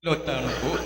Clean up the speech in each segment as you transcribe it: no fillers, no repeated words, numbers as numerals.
Lotano po.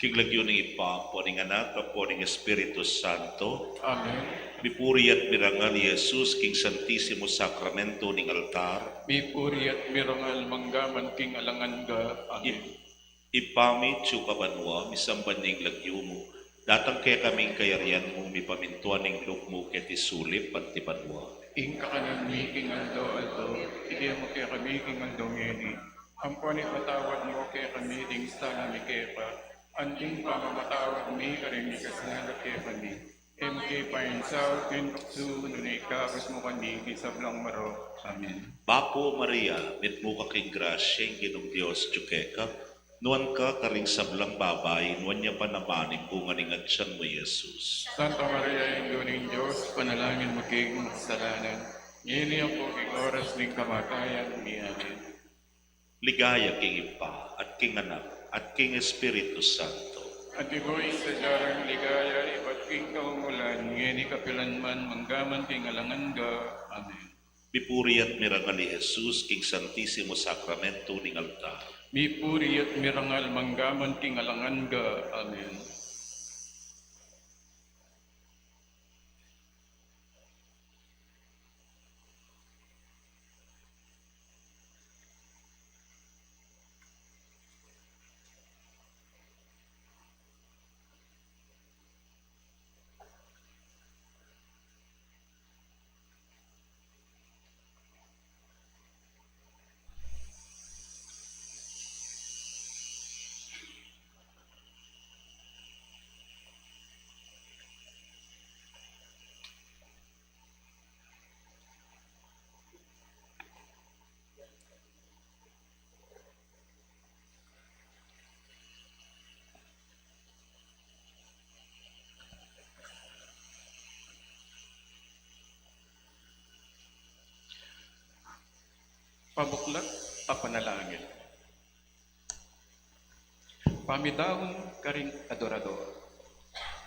Kiglagyo ng ipa, po ng anak, po ng Espiritu Santo. Amen. Mipuri at mirangal ni Jesus, King Santisimo Sacramento ng altar. Mipuri at mirangal manggaman king alangan ga. Amen. Ipamit siyo kabanwa, misamban ng lagyo mo. Datang kaya kaming kayarian mo, mipamintuan ng luk mo, ket isulip at tibanwa. Ing kakanan mi king aldo, hindi mo kaya kami king aldo ngeni. Amponi patawad mo kaya kami ding sana mi kepa. Anding pamamatawad mi karing kasalanan kaya kami. MK painsaw, tinuksu, nunay kapos mo kami, kisablang maro. Amen. Bapo Maria, mit mo ka kay grasya, ginong Diyos, tsukeka. Nuan ka karing sablang babay, nuan niya panamanin kung aningan siyan mo, Jesus. Santa Maria, Ingdo ng Diyos, panalangin mo king kasalanan. Ngini ako king oras ng kamatayan ni Amen. Ligaya king ipa, at king anak, at king Espiritu Santo. At ibo'y sa jarang ligaya, iba't king kaumulan, ngini kapilanman, manggaman king alangan ga. Amen. Mipuri at mirangal ni Jesus, King Santisimo Sacramento ng altar. Mipuri at mirangal manggaman king alangan ga. Amen. Pabuklat a panalangin. Pamidahon karing adorador.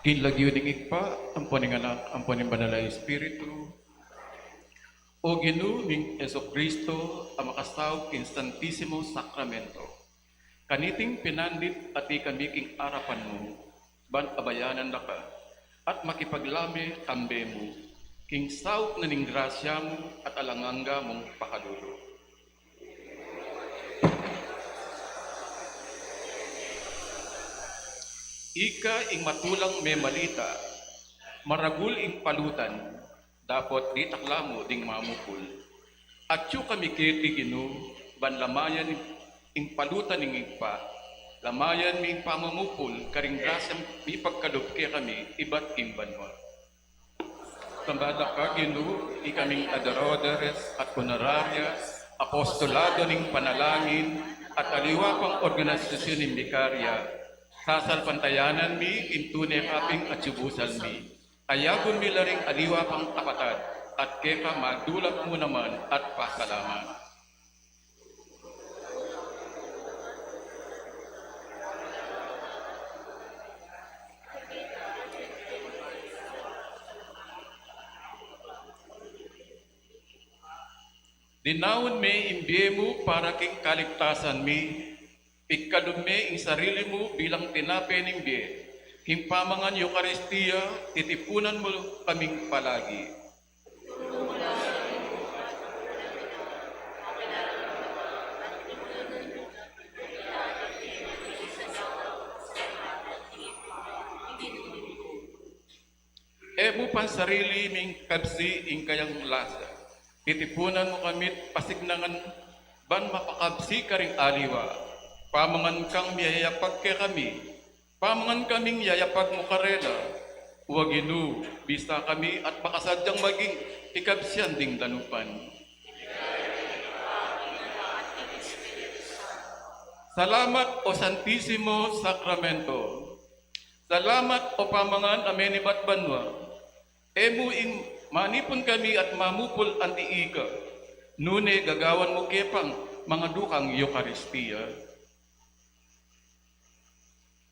Kinlagyo ning ikpa, ampon ng anak, ampon ng banal na Espiritu, o Ginoo ning Jesucristo ang makasaw king Santisimo Sacramento. Kaniting pinandit at kami king arapan mo, ban abayanan na ka, at makipaglami tambe mo, king saw na ning grasya mo at alanganga mong pakadulo. Ika ing matulang may malita, maragul ing palutan, Dapat di taklamo ding mamupul. At yu kami kiti Ginu, ban lamayan ing palutan ning igpa, lamayan mi ing pamamupul, karing grasyang mi pagkalupke kami, iba't ing banwa. Tambada ka Ginu, ikaming adoradores at honorarias, apostolado ning panalangin, at aliwa pang organisasyon ng Bikarya, sasalpantayanan mi, intune kaping at subusal mi. Ayagon mi laring aliwa pang kapatad, at keka magdulak mo naman at pasalamat. Dinawon me imbiye para king kaligtasan mi, pikadum me ing sarili mo bilang tinape ng biye, king pamangan Eucharistia, titipunan mo kaming palagi. Emo pan sarili ming kabsi ing kayang lasa. Titipunan mo kami pasignangan ban mapakabsi karing aliwa. Pamangan kang miyayapag ke kami. Pamangan kaming yayapag mo karela. Uwaginu, bisa kami at makasadyang maging ikabsyan ding danupan. Salamat o Santisimo Sacramento. Salamat o pamangan amenibat banwa. Emu ing manipon kami at mamupol antiika. Nune gagawan mo kepang mga dukang Eucharistia.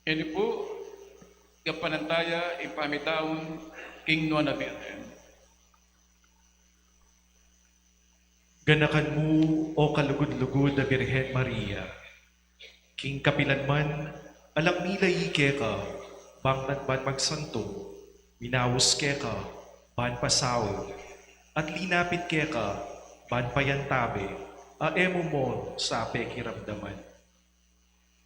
Ini po, kapanantaya ipamitawon King Nuana Virgen. Ganakan mo, o kalugod-lugod na Birhen Maria. King kapilan man, alang milay ke ka, bangnan ban magsanto, minawos ke ka, ban pasaw, at linapit ke ka, ban payantabe, aemo mo sa pekiramdaman.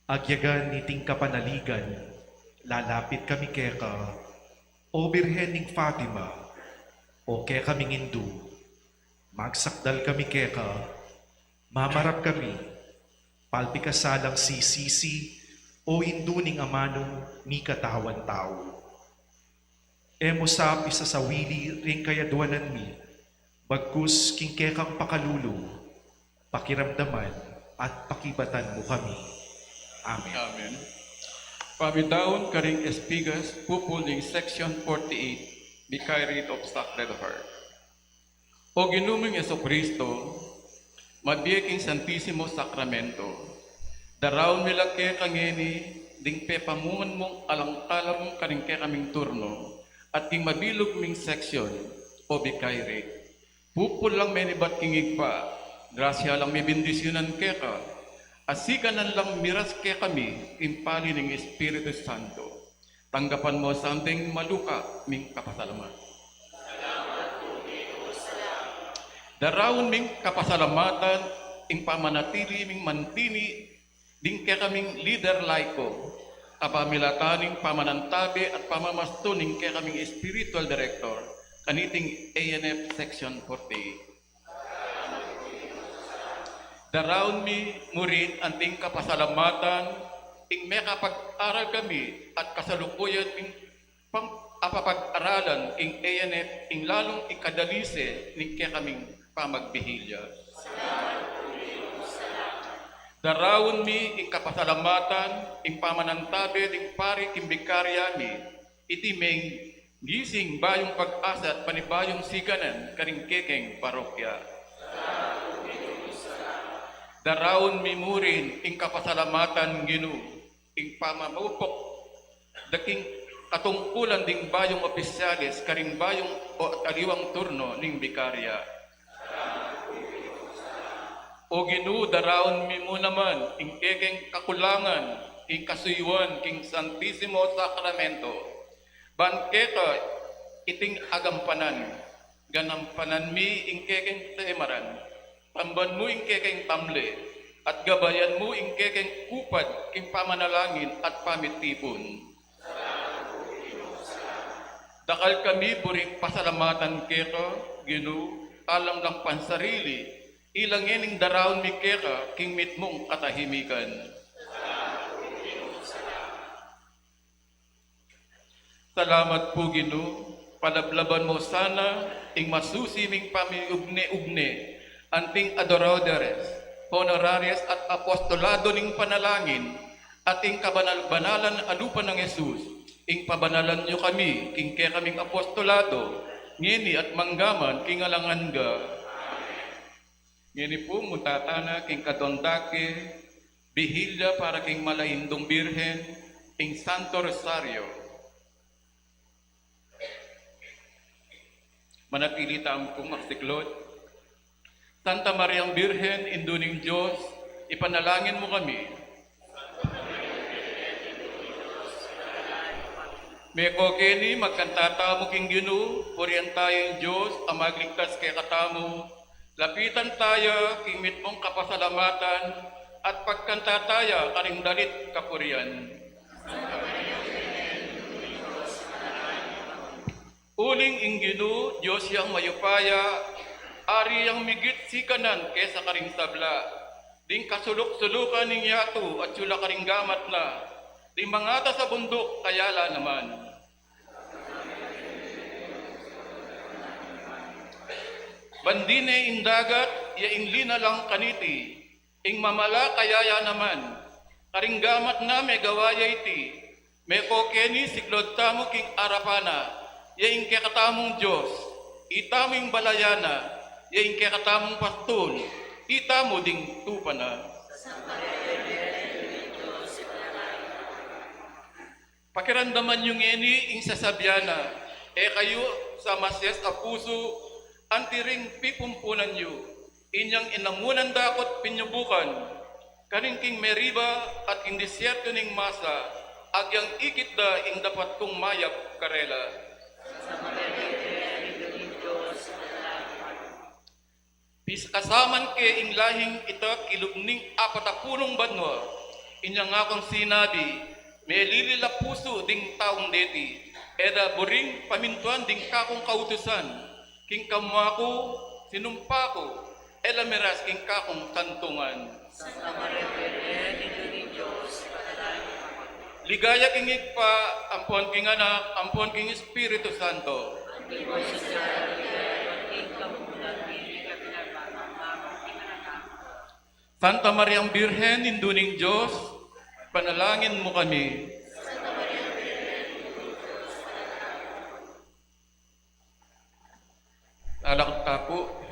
Agyagan niting kapanaligan, lalapit kami ke ka, o Birhen ning Fatima, o ke kaming Hindu, magsakdal kami ke ka, mamarap kami, palpikasalang sisisi o induning amanong ni katawan tao. Emo sap isa sa wili ring kayadwanan mi, bagkus king kekang pakalulu, pakiramdaman at pakibatan mo kami. Amen. Amen. Pamidawon karing Espigas, pupuling Section 48, Vicariate of Sacred Heart. O ginuming Jesucristo, mabiyaking Santisimo Sacramento, daraon milake kangeni, ding pepamungan mong alang-alam karing ke kaming turno, at king mabilog ming section, o Vicariate. Pupul lang menibat kingig pa, grasya lang may bendisyonan ke ka, asikanan lang miras ke kami, impali ng Espiritu Santo. Tanggapan mo sa anting maluka, ming kapasalamat. Darawon ming kapasalamatan, ing pamanatili ming mantini, ding ke kaming leader laiko, apamilataning pamanantabi at pamamasto ning ke kaming spiritual director, kaniting ANF Section 48. Darawon mi murin anting kapasalamatan, ing may kapag-aral kami at kasalukuyan ing apapag-aralan ing ANF ing lalong ikadalise ning ke kaming pamagbihilya. Darawon mi ing kapasalamatan, ing pamanantabi, ing pari kimbikarya mi, itimeng gising bayong pag-asa at panibayong siganan karing kekeng parokya. Darawon mi murin ing kapasalamatan Ginu, ing pamamupok, daking katungkulan ding bayong opisyalis karing bayong o aliwang turno ning bikarya. O Ginu, darawon mi mo naman, ing kekeng kakulangan, ing kasuyuan, king Santisimo Sacramento. Banketa, iting agampanan, ganampanan mi, ing kekeng temaran, tamban mo, ing kekeng tamle, at gabayan mo, ing kekeng kupad, king pamanalangin at pamitipon. Dakal kami buring pasalamatan keka, Ginoo, alam lang pansarili, ilangin ing darawon mi keka, king mitmong katahimikan. Salamat po, Ginoo, palablaban mo sana, ing masusiming pamiugne-ugne, anting adoradores, honoraries at apostolado ning panalangin, ating kabanal-banalan alupan ng Jesus, ing pabanalan nyo kami, king kaya kaming apostolado, ngini at manggaman, king alangan ga. Ngini po, mutatana, king kadondake, bihilya para king malaindong birhen, ing Santo Rosario. Manatili taong kong magsiklod. Santa Mariang Birhen, Induning Diyos, ipanalangin mo kami. Meko kini magkantata mo king Ginoo, purihan tayo ang Diyos, ang magligtas kay katamo. Lapitan tayo, king mitmong kapasalamatan, at pagkanta tayo, karing dalit kapurian. Uling ing Ginoo, Diyos yang mayupaya, ari yang migit sikanan kesa karing sabla. Ding kasulok-sulukan ning yato at sula karing gamat na. Ding mangata sa bundok kayala naman. Bandine ing dagat, ya ing lina lang kaniti. Ing mamala kayaya naman. Karing gamat na may gawaya iti. May kokeni siklod tamo king arapana. Yaing kakatamong Diyos, itaming balayana, yaing kakatamong pastol, itamo ding tupana. Pakiramdaman yung ini ing sasabyana, kayo sa masyas a puso, antiring pipumpunan nyo, inyang inamunan dakot pinyubukan, kaning king meriba at ing disyerto ning masa, agyang ikit da ing dapat kong mayap karela. Kasaman ke ing lahing ita kilubning apatapulong banwa, inyang akong sinabi, may lilila puso ding taong deti, eda buring pamintuan ding kakong kautusan, king kamwako, sinumpako, ela meras king kakong kantungan. Santa Maria Virgen, Induning Diyos, ligaya king ikpa, ampon king anak, ampon king Espiritu Santo. Santa Mariang Birhen, Induning Diyos, panalangin mo kami. Alak tapo.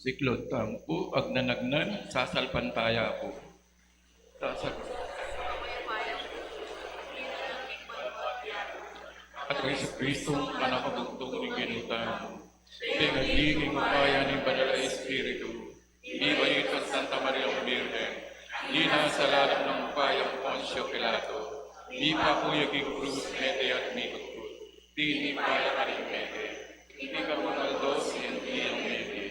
Siklod tampo, agnanagnan, sasalpantaya po. Sasal at kay sa Kristong panakabugtong ng ginutan. Pinagiging upaya ng Banal na Espiritu. Iba ito at Santa Maria Virgen. Di na sa lalam ng upayang Poncio Pilato. Di pa po yaging cruz, mete at mikot. Di paya ka rin mete. Di ka mangaldo, hindi ang mete.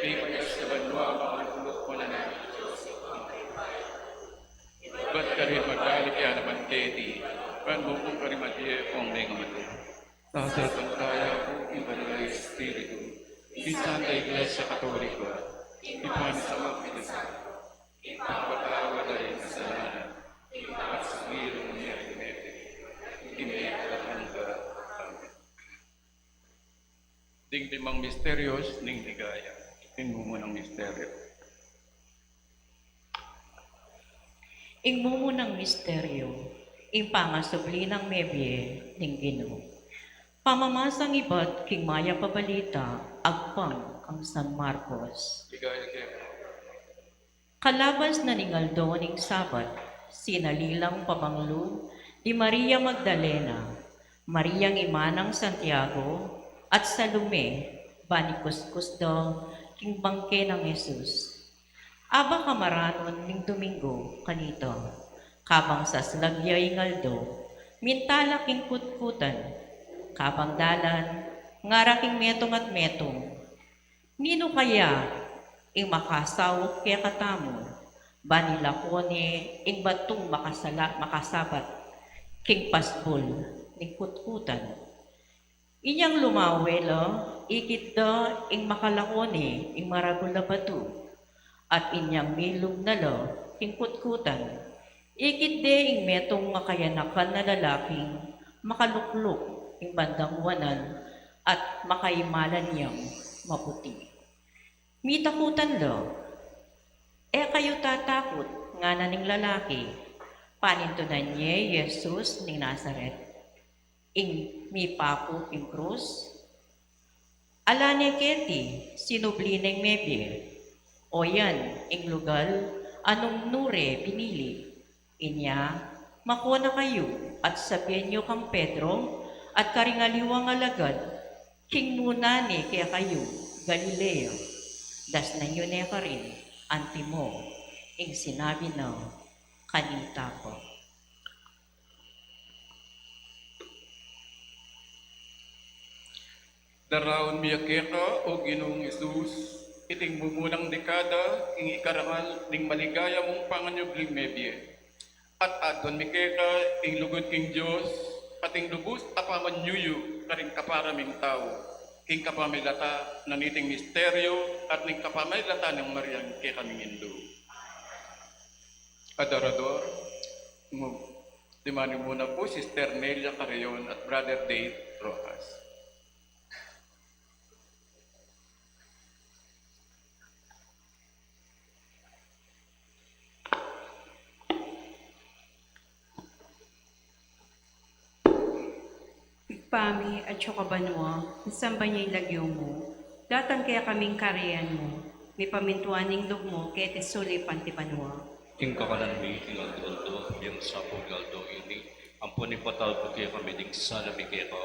Di kaya sa banwa, makakulot mo na namin. Ba't ka rin magkalik yan naman, Teddy? Panbukong ka rin matiye kung may ngamati. Sasalpantaya po yung Banal na Espiritu. Di Santa Iglesia Katolika. Ipan sa mga pinasa. Ipagpatawa na rin kasalanan. At sa ngilong niya inete. Inekatan ka. Amen. Dingdimang misteryos ning ligaya. Inmumunang misteryo. Ingmumunang misteryo, pangasubli ng mebye ning Ginoo. Pamamasang iba't king maya pabalita, agpang ang San Marcos. Ligaya kayo. Kalabas na ningaldo ning Sabat, sinalilang pamanglo di Maria Magdalena, Mariang Imanang Santiago, at Salome, banikuskus daw king bangke ng Jesus. Aba kamaranon ning Domingo kanito, kabang sa slagyay ngaldo, mintala king kutkutan, kabang dalan, ngaraking metong at metong. Nino kaya ing makasawok kaya katamo, banila ko ni ing batong makasabat, king pasbol ning kutkutan. Inyang lumawelo, ikit da ing makalakoni ing maragula batu, at inyang milog na lo, ing kutkutan. Ikit de ing metong makayanakan na lalaking makaluklok ing bandang wanan at makaimalan niyang maputi. Mitakutan lo, kayo tatakot nga na ning lalaki, panintunan niya Jesus ning Nazaret, ing mipapo ing krus. Ala niya keti, sinubli ning mebye, o yan, ing lugal, anong nure pinili. Inya, makuha na kayo, at sabihin nyo kang Pedro, at karingaliwang alagad, king muna ni kaya kayo, Galileo. Das na yun ka rin, antimo, ing sinabi na, kanita ko. Daraon miyakeka o Ginoong Isus, iting mumunang dekada, ing ikarangal, ning maligaya mong panganyog mebye. At adon mikeka, ing lugod king Diyos, pating lubos apaman nyuyo, karing kaparaming tao, king kapamilata, naniting misteryo, at ning kapamilata ng Mariang kay kaming Indo. Adorador, dimani muna po, Sister Nelia Carrion at Brother Dave Rojas. Pami at Chokabanwa, isamba niya ilagyo mo, datang kaya kaming kariyan mo, may pamintuaning lug mo, kaya tesuli pantipanwa. King kakalan mi, tingaldo, yung sapo galdo ini, ampun ipatal po kaya kami ding sala mi kaya ka,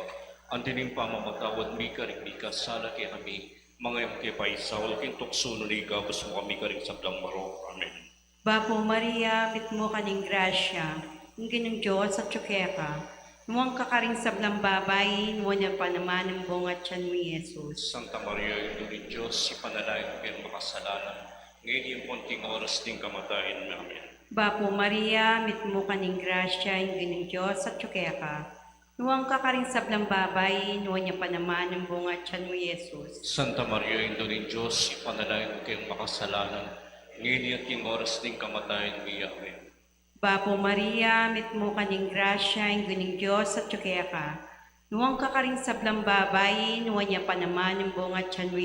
antining pamamatawad mi karing mi ka sala kaya kami, mga yung kaya paisawal, king tuksuno ni gabos mo kami karing sabdang maro. Amen. Bapo Maria, bit mo kaning grasya, ang ginang Diyos at tsukeka, nuwang kakaring sablang babay, nuwan niya pa naman ang bungat tiyan mo, Jesus. Santa Maria, yung ni Diyos, si panalain kayo makasalanan, ngayon yung konting oras din kamatayin namin. Bapo Maria, mit mo kaning grasya, ang ginang Diyos at tsukeka, nuwang kakaring sablang babay, nuwan niya pa naman ang bungat tiyan mo, Jesus. Santa Maria, yung ni Diyos, si panalain kayo makasalanan, ngayon yung oras din kamatayin niya. Amen. Bapo Maria, mit mo kaning grasya, ang guning Diyos at tsukeka. Nuwang kakaring sablang babay, nuwan niya pa naman ang bungat tiyan mo.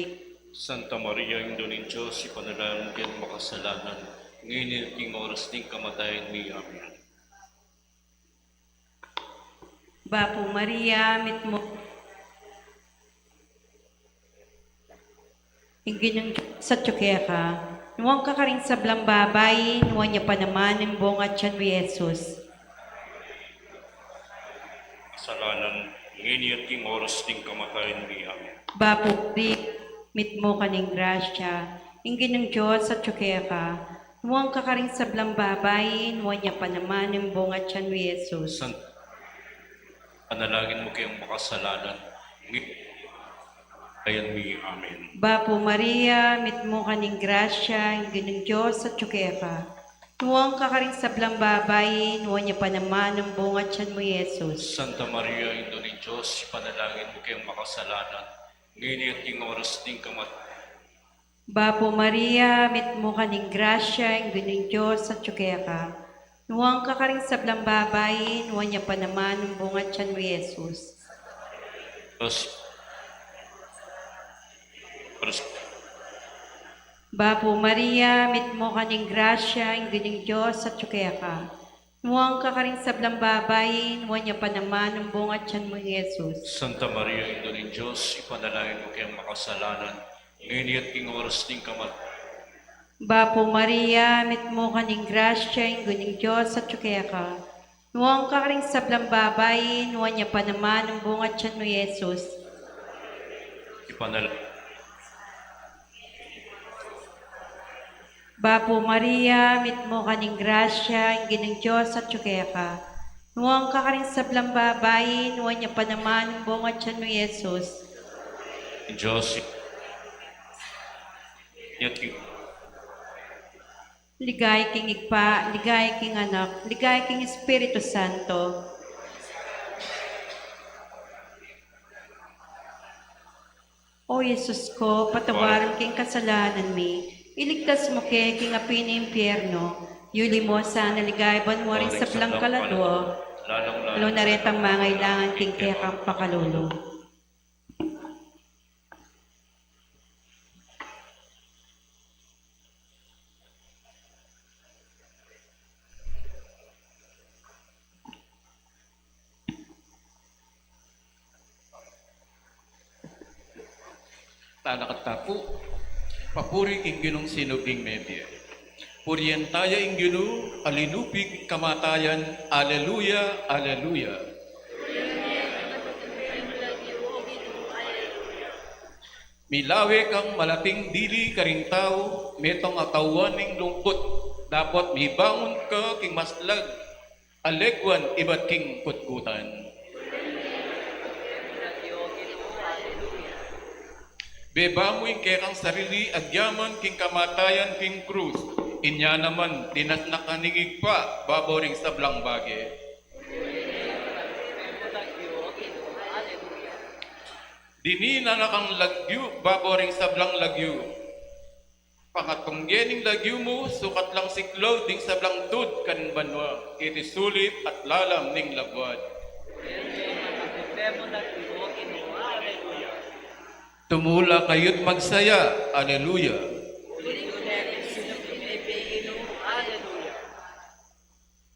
Santa Maria, yung ni Diyos, si panalain kayo makasalanan, ngayon yung oras din kamatayin niya. Amen. Bapo Maria, mit mo Inginong sa tsukeka, nuwang kakaring sablang babay, nuwan niya pa naman ng buong at tiyan mo Jesus. Kasalanan, ngayon at king oras ting kamatayan mi. Amen. Bapo di, mit mo kaning grasya, inginong Diyos sa tsukeka, nuwang kakaring sablang babay, nuwan niya pa naman ng buong at tiyan mo Jesus. San, panalangin mo kayong makasalanan. Ayan mi. Amen. Bapo Maria, mit mo kaning grasya, inginong Diyos sa tsukeka, nuwang kakaring sablang babay, nuwan niya pa naman ng buong at tiyan mo Jesus. Santa Maria, Ino ni Diyos, panalangin mo kayong makasalanan. Ngayon at king oras ting kamatayan. Bapo Maria, mit mo kaning grasya, inginong Diyos sa tsukeka, nuwang kakaring sablang babay, nuwan niya pa naman ng buong at tiyan mo Jesus. Bapo Maria, mit mo kaning grasya, inginong Diyos sa tsukeka, nuwang kakaring sablang babay, nuwan niya pa naman ng buong at tiyan mo Jesus. Santa Maria, Ino ni Diyos, ipanalangin mo kayong makasalanan. Ngayon at king oras ting kamatayan. Bapo Maria, mit mo kaning grasya, inginong Diyos sa tsukeka, nuwang kakaring sablang babay, nuwan niya pa naman ng buong at tiyan mo Jesus. Bapo Maria, mit mo kaning grasya, inginong Diyos sa tsukeka, nuwang kakaring sablang babay, nuwan niya pa naman ng buong at tiyan mo Jesus. Diyos, yat Ligay king Igpa, ligay king Anak, ligay king Espiritu Santo. O Jesus ko, patawaran king kasalanan mi, iligtas mo kay king api ng impyerno, yuli mo sa naligayban mo rin sa blang kaladwa, alo na retang mangailangan king kaya kang pakalulong. Tanakatapo, papuri king ginong sinuging medya. Puriyan tayo ing ginu, alinupig kamatayan, aleluya, aleluya. Milawe kang malating dili karing tao, metong atawan ning lungkot, dapat mibangon ka king maslag, alegwan ibat king kutkutan. Bebamoy kekang sarili agyaman king kamatayan king krus. Inya naman dinas nakaningig pa baboring sablang bage. Dini na nakang lagyu baboring sablang lagyu. Pangatunggening lagyu mo sukat lang siklaw ding sablang tud kan banwa. Iti sulit at lalam ning lagwad. Tumula kayo't magsaya. Aleluya.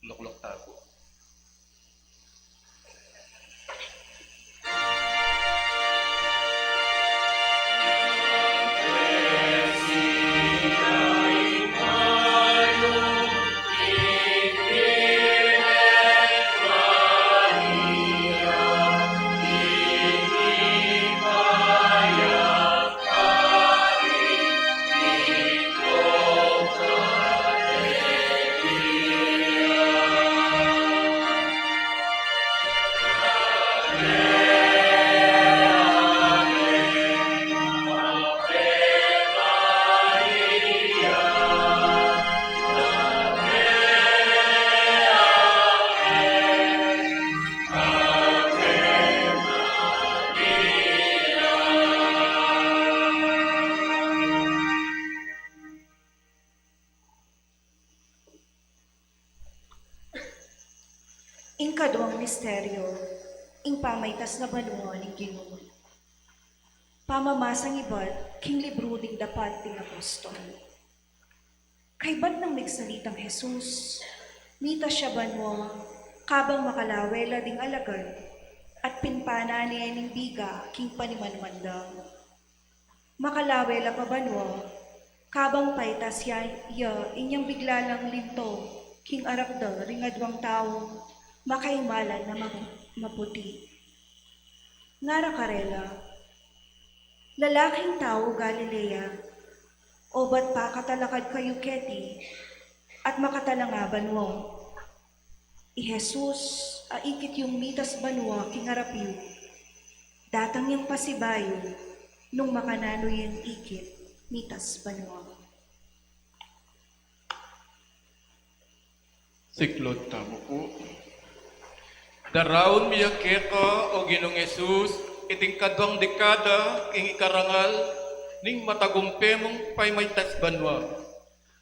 Luklok tapo. Ikaduhang misteryo, ing pamaytas na balungan ng Ginoo. Pamamasang ibat, king libro ding dapat ting apostol. Kaibat ng migsalitang Jesus, mita siya banwa, kabang makalawela ding alagad, at pinpana niya ning biga, king panimanmandang. makalawela pa banwa, kabang paitas inyang bigla lang linto, king arapda, ringadwang tao, makaimalan na maputi. Ngara karela, lalaking tao Galilea, o ba't pa katalakad kayo keti, at makatalangaban mo. I Jesus, aikit yung mitas banwa kingarapiw, datang yung pasibayo, nung makanano yung ikit, mitas banwa. Siklod tamo po. Daraon miya keka o Ginong Jesus, iting kadwang dekada, king ikarangal, ning matagumpemong pay may banwa.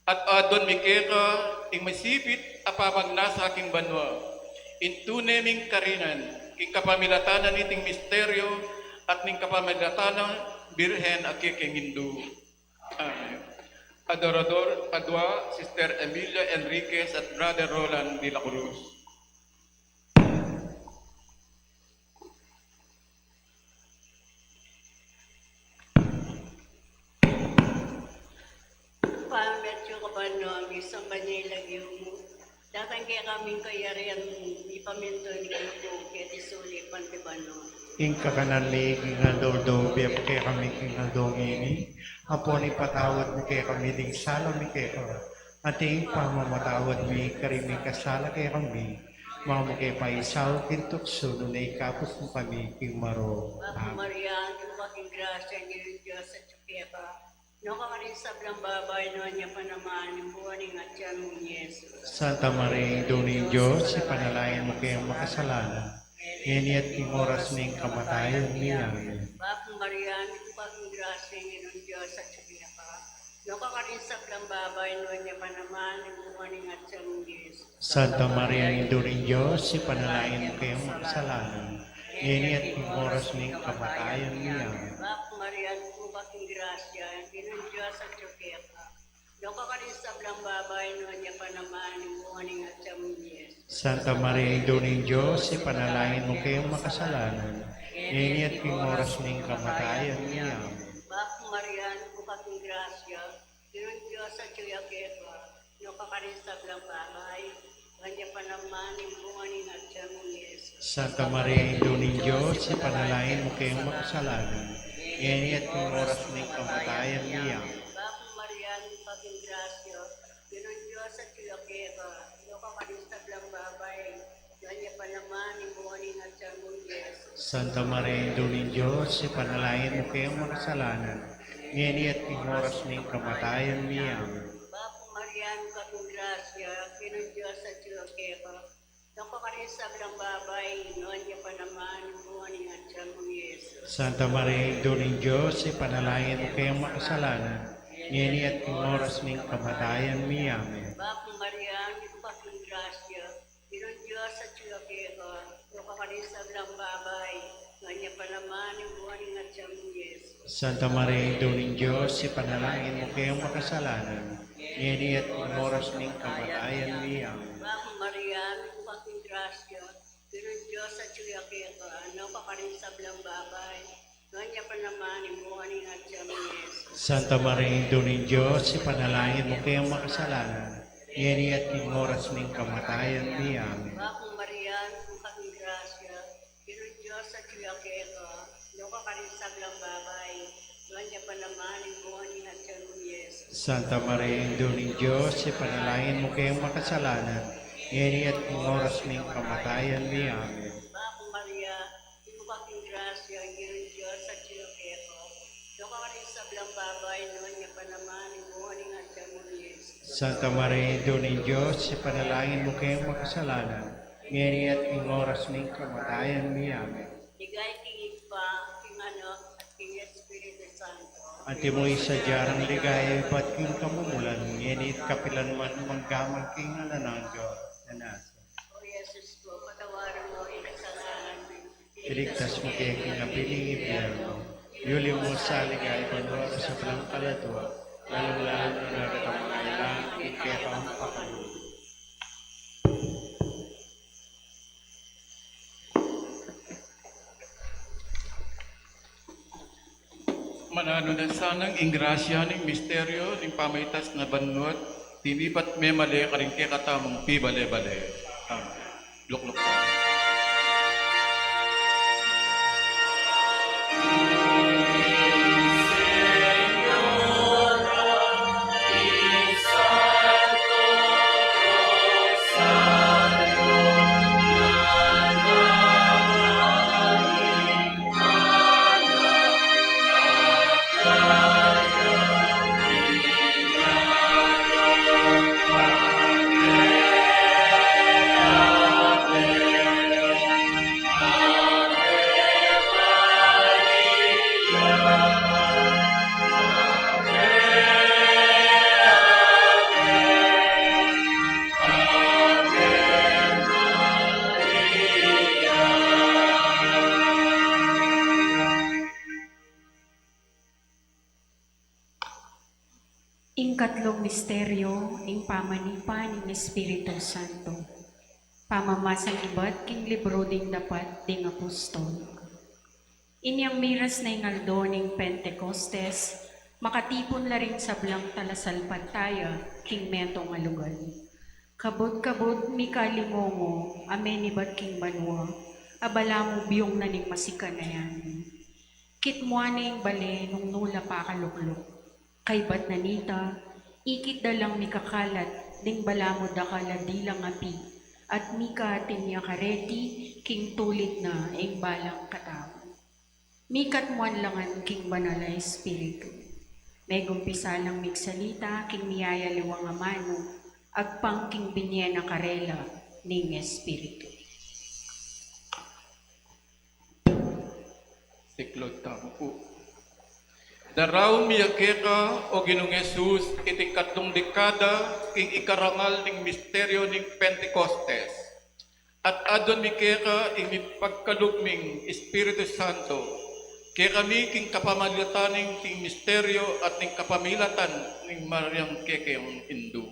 At adon mi keka, ing masipit apamag nasa aking banwa. Intune ming karinan, king kapamilatanan iting misteryo, at ning kapamilatanan, birhen akiking Hindu. Amen. Adorador, Adwa, Sister Emilia Enriquez at Brother Roland de la Cruz. Pametyo ka ba no, ang isang banyilag yung datang kaya kaming kayarian ipaminto ni Kuko kaya tisulipan di ba no? Inka kanali, kingadordo, biya kaya kami kingadongini. Apo ni patawad mi kaya kami ding sala mi kaya ka. Ating pamamatawad mi karimi kasala kaya kami. Mga mo kaya pa isaw kintukso na ikapos mo kami king maro. Baka Marian, yung baking grasya ng Diyos sa Tsukeba. No ka rin sa blang babay no niya pa naman yung buwan ng atyan mo Yesus. Santa Maria, Doning Diyos, si panalayan mo kayong makasalanan. Iniat king oras ning kamatayan niya. Baka Marian, yung baking grasya ng Diyos sa Tsukeba. No ka rin sa blang babay no niya pa naman yung buwan ng atyan mo Yesus. Santa Maria, Doning Diyos, si panalayan mo kayong makasalanan. Iniat king oras ning kamatayan niya. Baka Marian, yung baking grasya ng Diyos sa Tsukeba. No ka rin sa blang babay no niya pa naman yung buwan ng atyan mo Yesus. Santa Maria, Doning Diyos, si panalangin mo kayong makasalanan. Iniat king oras ning kamatayan niya. Baka Marian, bukating grasya, Ginong Diyos sa Tsukeba, no kakarin sa blang babay, kanya pa naman yung bunga ni Natya mo Yesus. Santa Maria, Doning Diyos, si panalangin mo kayong makasalanan. Iniat king oras ning kamatayan niya. Baka Marian, bukating grasya, Ginong Diyos sa Tsukeba, no kakarin sa blang babay, kanya pa naman yung bunga ni Natya mo Yesus. Santa Maria, Doning Diyos, si panalangin mo kayong makasalanan. Iniat king oras ning kamatayan niya. Baka Marian, bukating grasya, Ginong Diyos sa Tsukeba, no kakarin sa blang babay, noon niya pa naman yung bunga ni Natya mo Yesus. Santa Maria, Doning Diyos, si panalangin mo kayong makasalanan. Iniat king oras ning kamatayan niya. Baka Marian, bukating grasya, Ginong Diyos sa Tsukeba, no kakarin sa blang babay, kanya pa naman yung buwan ng Natya mo Yesus. Santa Maria, Doning Diyos, si panalangin mo kayong makasalanan. Iniat king oras ning kamatayan niya. Baka Marian, bukating grasya, Ginong Diyos sa Tsukeba, no kakarin sa blang babay, kanya pa naman yung buwan ng Natya mo Yesus. Santa Maria, Doning Diyos, si panalangin mo kayong makasalanan. Iniat king oras ning kamatayan niya. Baka Marian, bukating grasya, Ginong Diyos sa Tsukeba, no kakarin sa blang babay, kanya pa naman yung buwan ng Natya mo Yesus. Santa Maria, Doning Diyos, si panalangin mo kayong makasalanan. Iniat king oras ning kamatayan niya. Baka Maria, bukating grasya, Ginong Diyos sa Tsukeba, no kakarin sa blang babay, kanya pa naman yung buwan ng Natya mo Yesus. Santa Maria, Doning Diyos, si panalangin mo kayong makasalanan. Iniat king oras ning kamatayan niya. Ligay king Ipa, king Anak, at king Espiritu Santo. Ati mo isa jarang ligaya, ba't king kamumulan, nginit kapilan man manggamang king nananangga, nanasa. O Jesus ko, patawaran mo ang kasalanan mo. Iligtas mo kaya king apiling impyerno, yuli mo sa ligaya, panwara sa palang kalatwa, lalong-lalo na nagatang mga ilang, kaya kang pakaluto. Mana Ngano na sanang ingrasya ng misteryo ng pamaitas na banwat, tinipat may mali karing katamong pibale-bale. Amen. Lukluk po. Ingkatlong misteryo, ing pamanipan ng Espiritu Santo. Pamamasang iba't king libro ding dapat ding apostol. Inyang miras na ingaldo ning Pentecostes, makatipon la rin sa blang talasal pantaya, king metong alugal. Kabod-kabod mi kalimongo, amen iba't king banwa, abala mo biyong naning masikanayan. Kitmuaning bale nung nula pa kalukluk. Kay bat nanita, ikit dalang mi kakalat, ding balamo da kaladilang api, at mika tinya kareti, king tulit na ing balang katao. Mikat muan langan king banala espiritu. May gumpisa lang migsalita, king miyaya liwang amano, agpang king binyena karela, ning espiritu. Siklod tamo po. Daraw miyakeka o Ginong Jesus iting katlong dekada ing ikarangal ning misteryo ning Pentecostes. At adon mikeka ing pagkalugming Espiritu Santo. Kaya kami king kapamilatan ning ting misteryo at ning kapamilatan ning Mariang Kekeng Hindu.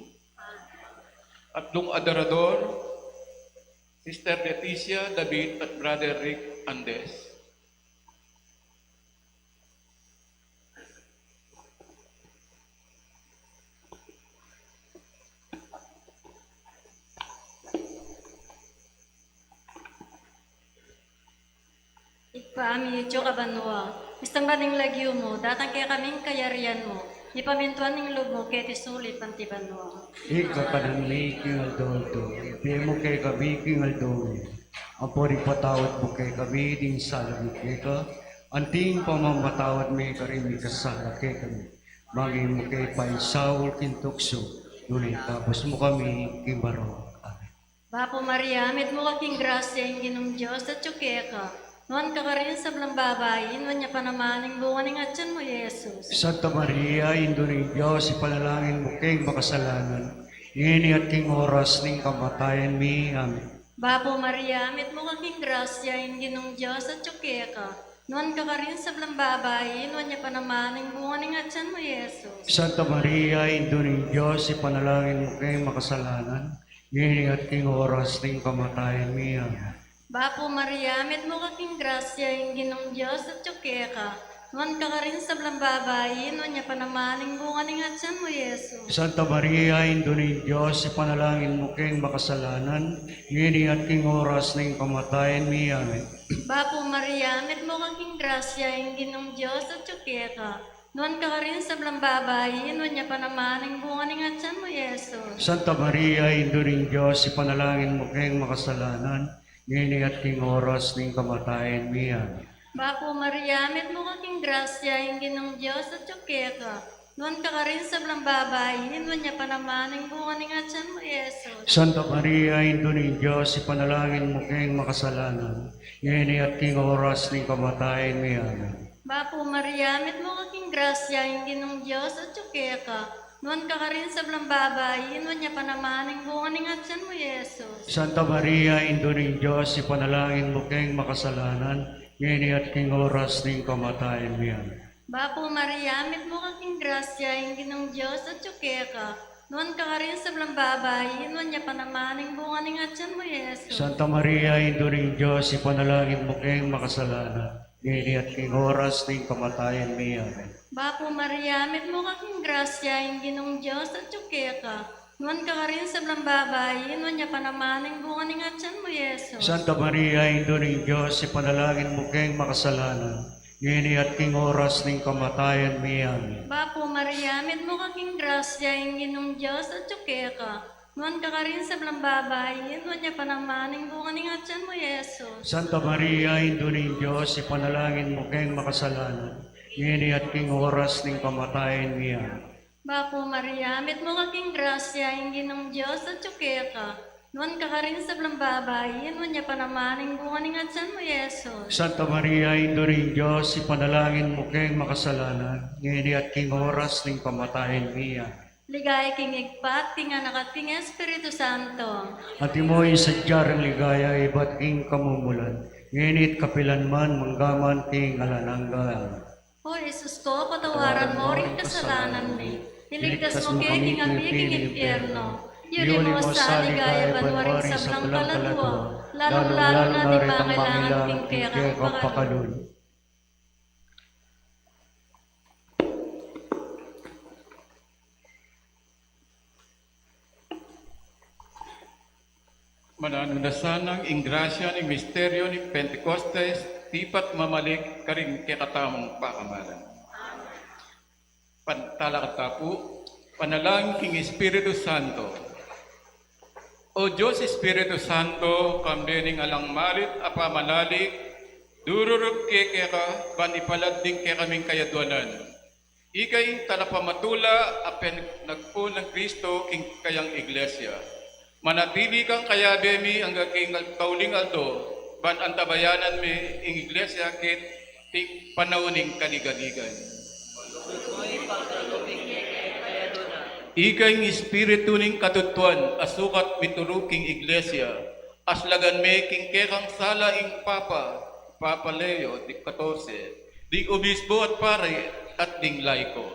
At dong adorador, Sister Leticia David at Brother Rick Andes. Paami ito ka banwa. Mistang baning lagyo mo, datang kaya kaming kayarian mo. Ipamintuan ng loob mo, kaya tisulit panti banwa. Ika ka ng making aldoldo, ipi mo kay kami king aldoldo. Ang pori patawad mo kay kami din sa lamig ka, anting pamamatawad may karimi ka sa laki kami. Mangin mo kay paisawol kintukso, nunay tapos mo kami kimbaro. Amen. Bapo Maria, med mo kaking grasya yung ginong Diyos at tsuke ka. Nuan ka rin sa blang babae, nuan niya pa naman yung bunga ng atyan mo, Jesus. Santa Maria, Indo ng Diyos, ipanalangin mo kay makasalanan. Ini at king oras ning kamatayan mi. Amen. Bapo Maria, med mo kaking grasya yung ginong Diyos at tsuke ka. Nuan ka rin sa blang babae, nuan niya pa naman yung bunga ng atyan mo, Jesus. Santa Maria, Indo ng Diyos, ipanalangin mo kay makasalanan. Ini at king oras ning kamatayan mi. Amen. Bapo Maria, med mo kaking grasya yung ginong Diyos at tsuke ka. Nuan ka rin sa blang babae, nuan niya pa naman yung bunga ng atyan mo, Jesus. Santa Maria, Indo ng Diyos, ipanalangin mo kay makasalanan. Ini at king oras ning kamatayan mi. Amen. Bapo Maria, med mo kaking grasya yung ginong Diyos at tsuke ka. Nuan ka rin sa blang babae, nuan niya pa naman yung bunga ng atyan mo, Jesus. Santa Maria, Indo ng Diyos, ipanalangin mo kay makasalanan. Ngini at king oras ning kamatayan mi. Amen. Bapo Maria, med mo kaking grasya yung ginong Diyos at tsuke ka. Nuan ka rin sa blang babae, nuan niya pa naman yung bunga ng atyan mo, Jesus. Santa Maria, Indo ng Diyos, ipanalangin mo kay makasalanan. Ngini at king oras ning kamatayan mi. Amen. Bapo Maria, med mo kaking grasya yung ginong Diyos at tsuke ka. Nuan ka rin sa blang babae, nuan niya pa naman yung bunga ng atyan mo, Jesus. Santa Maria, Indo ng Diyos, ipanalangin mo kay makasalanan. Ngini at king oras ning kamatayan mi. Amen. Bapo Maria, med mo kaking grasya yung ginong Diyos at tsuke ka. Nuan ka rin sa blang babae, nuan niya pa naman yung bunga ng atyan mo, Jesus. Santa Maria, Indo ng Diyos, ipanalangin mo kay makasalanan. Dili at king oras ng kamatayan mi. Amen. Bapo Maria, met mo kaking grasya, yung ginong Diyos at tsukeka. Nuan ka rin sa blang babay, nuan niya panaman ang bunga ni ngatsan mo, Yesus. Santa Maria, Indo ng Diyos, ipanalangin mo kayong makasalanan. Ngini at king oras ng kamatayan mi. Amen. Bapo Maria, met mo kaking grasya, yung ginong Diyos at tsukeka. Nuan ka rin sa blang babay, nuan niya panaman ang bunga ni ngatsan mo, Yesus. Santa Maria, Indo ng Diyos, ipanalangin mo kayong makasalanan. Ngini at king oras ng kamatayan mi. Amen. Bapo Maria, met mo kaking grasya, yung ginong Diyos at tsukeka. Nuan ka rin sa blang babay, nuan niya panaman ang bunga ni ngatsan mo, Yesus. Santa Maria, Indo ng Diyos, ipanalangin mo kayong makasalanan. Ngini at king oras ng kamatayan mi. Amen. Ligaya king igpat, king anak at king Espiritu Santo. At imo'y sadyarang ligaya, iba't king kamumulan. Nginit kapilan man, manggaman king alanangga. O Jesus ko, patawaran mo ring kasalanan ni. Iligtas mo kay king king impyerno. Yuli mo sa ligaya banwaring sa blang kaladwa. Lalong-lalo na di pa kailangan king kaya pakalun. Mananunasan ng ingrasya ng misteryo ng Pentecostes, tipat mamalik karing kikatamang pakamalan. Pantalakatapu, panalangin king Espiritu Santo. O Diyos Espiritu Santo, kambening alang malit apamanalik, dururug keka, banipalad din ke kaming kayadwanan. Ikay talapamatula apen nagpo ng Kristo king kayang iglesia. Manatili kang kaya bemi ang king kauling aldo, ban antabayanan mi ing iglesia kit panauning kaligaligan. Ikay ng espiritu ning katutuan, asukat mituruking iglesia, aslagan me king kekang sala ing Papa Leo di 14, ding obispo at pare at ding laiko.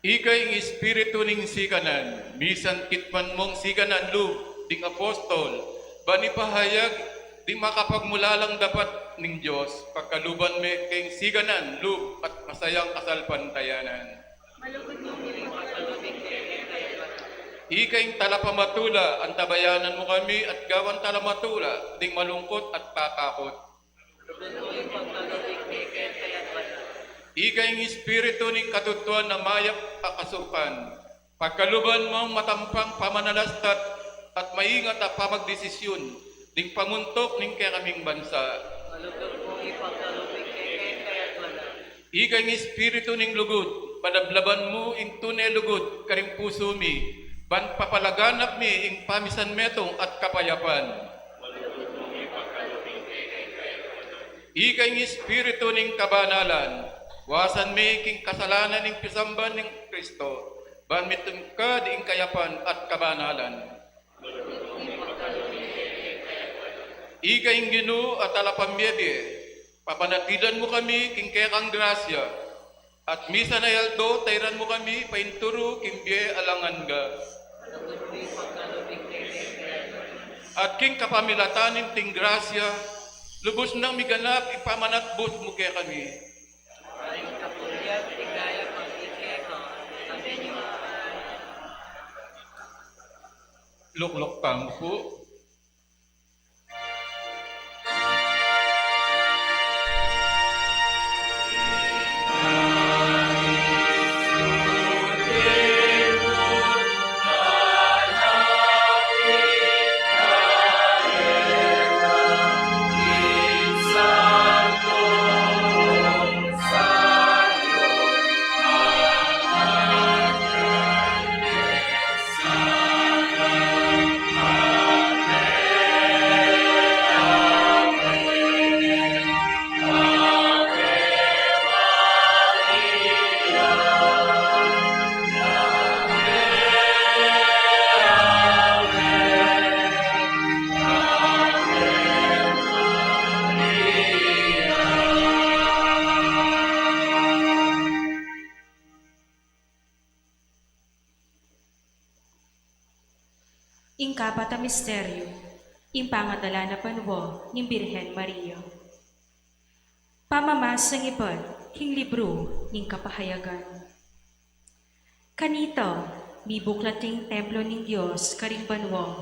Ikay ng espiritu ning sikanan, misan kitpan mong sikanan lub, ding apostol, banipahayag, ding makapagmulalang dapat ning Diyos, pagkaluban me kayong siganan, lub, at masayang kasalpantayanan. Ikay talapamatula, antabayanan mo kami at gawan talamatula, ding malungkot at takakot. Ikay ng espiritu ning katutuan na mayak akasukan, pagkaluban mong matampang pamanalastat at maingat at pamagdesisyon, ding pamuntok ning kaming bansa. Ikay ng espiritu ning lugod, padablaban mo ing tunay lugod, karing puso mi, ban papalaganap mi ing pamisan metong at kapayapan. Ikay ng espiritu ning kabanalan, wasan mi king kasalanan ning pisamban ning Kristo, ban mitungkad ing kayapan at kabanalan. Ikay ng Ginoo at alapamyede, papanatilan mo kami king kekang grasya, at misa na yaldo tayran mo kami painturo king biye alanganga. At king kapamilatanin ting grasya, lubos nang miganap ipamanatbos mo kaya kami. Luklok kang po. Ingkapat a misteryo, impangadala na panwo ni Birhen Maria. Pamamas ng iban, king libro ng kapahayagan. Kanito, bibuklating templo ng Diyos karing banwo,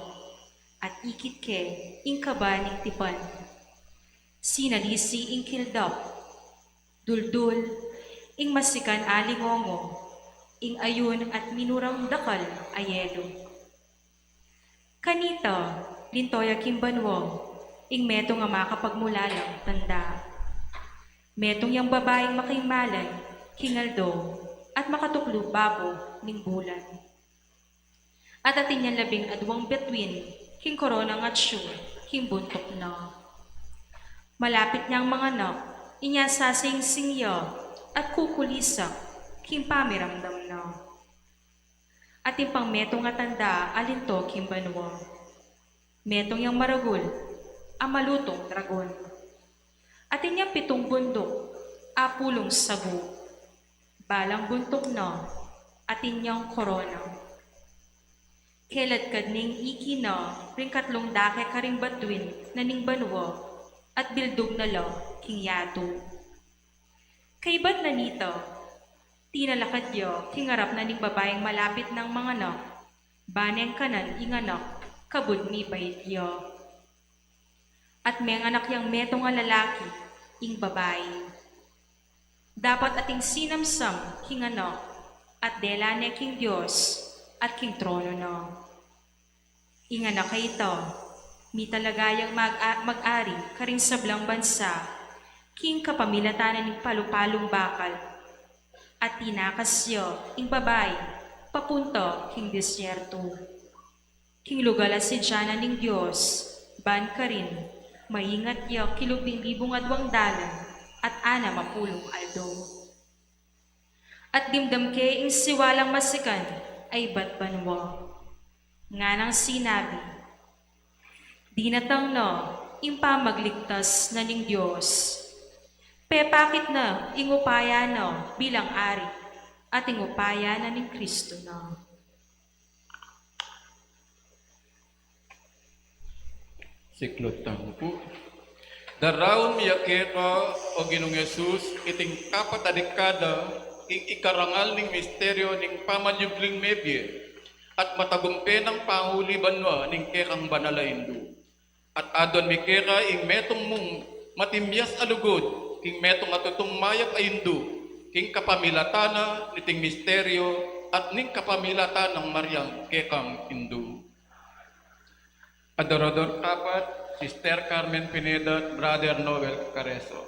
at ikit ke ing kaba ng tipan. Sinalisi ing kildap, duldul, ing masikan alingongo, ing ayun at minurang dakal ayelo. Kanito, lintoya kimbanwo, ing metong nga makapagmulalang tanda. Metong yang babaeng makaimalay, kingaldo, at makatuklo babo ning bulan. At atin yan 12 between, king korona at sure, king buntok na. Malapit niyang mga anak, inya sasing singyo, at kukulisak, king pamiramdam na. At impang metong nga tanda, alinto king banwa. Metong yang maragul, ang malutong dragon. At inyang 7 bundok, apulong sabu. Balang buntok na, at inyang korona. Kelad kadning iki na, ring 3 dake karing batwin na ning banwa, at bildog na lo, king yato. Kaibat na nito, tinalakad yo, kingarap na ning babaeng malapit ng mga anak, baneng kanan inganak, kabud mi bayit yo. At may anak yang metong nga lalaki, ing babae. Dapat ating sinamsam, king anak, at delane king Diyos, at king trono na. Inganak kay ito, mi talagayang mag-ari karing sablang bansa, king kapamilatanan ng palupalong bakal, at tinakasyo, ing babae, papunto, king disyerto. King lugala si Diana ning Diyos, ban ka rin, maingat yo, kilubing libong adwang dalan, at 60 aldo. At dimdam ke ing siwalang masikan, ay batbanwa. Nga nang sinabi, di natang no, impamagligtas na ning Diyos. Pepakit na ingupaya no bilang ari, at ingupaya na ning Kristo na. Siklot tangpo. Daraon miyaketa o Ginong Yesus iting kapatadikada ing ikarangal ning misteryo ning pamanyubling mebye at matagumpe ng panguli banwa ning kekang banalaindu. At adon mikera ing metong mong matimyas alugod king metong atutong mayak ayindu king kapamilatana niting misteryo at ning kapamilatan ng Maryang kekang indu. Adorador kapat, Sister Carmen Pineda at Brother Noel Careso.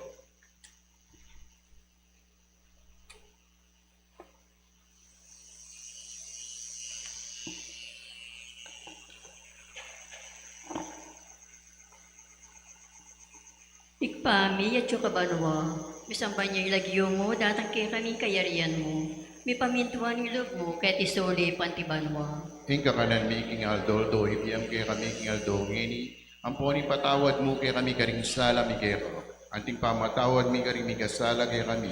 Ikpami at kabanwa, bisang ba niya ilagyo mo, datang kaya kami kayarian mo. May pamintuan ilog mo, kahit isuli pantibanwa. Hingga kanan mi king aldoldo, ibiyam kay kami king aldo ngini, amponi patawad mo kay kami karing sala mi kero. Anting pamatawad mi karing mi kasala kay kami,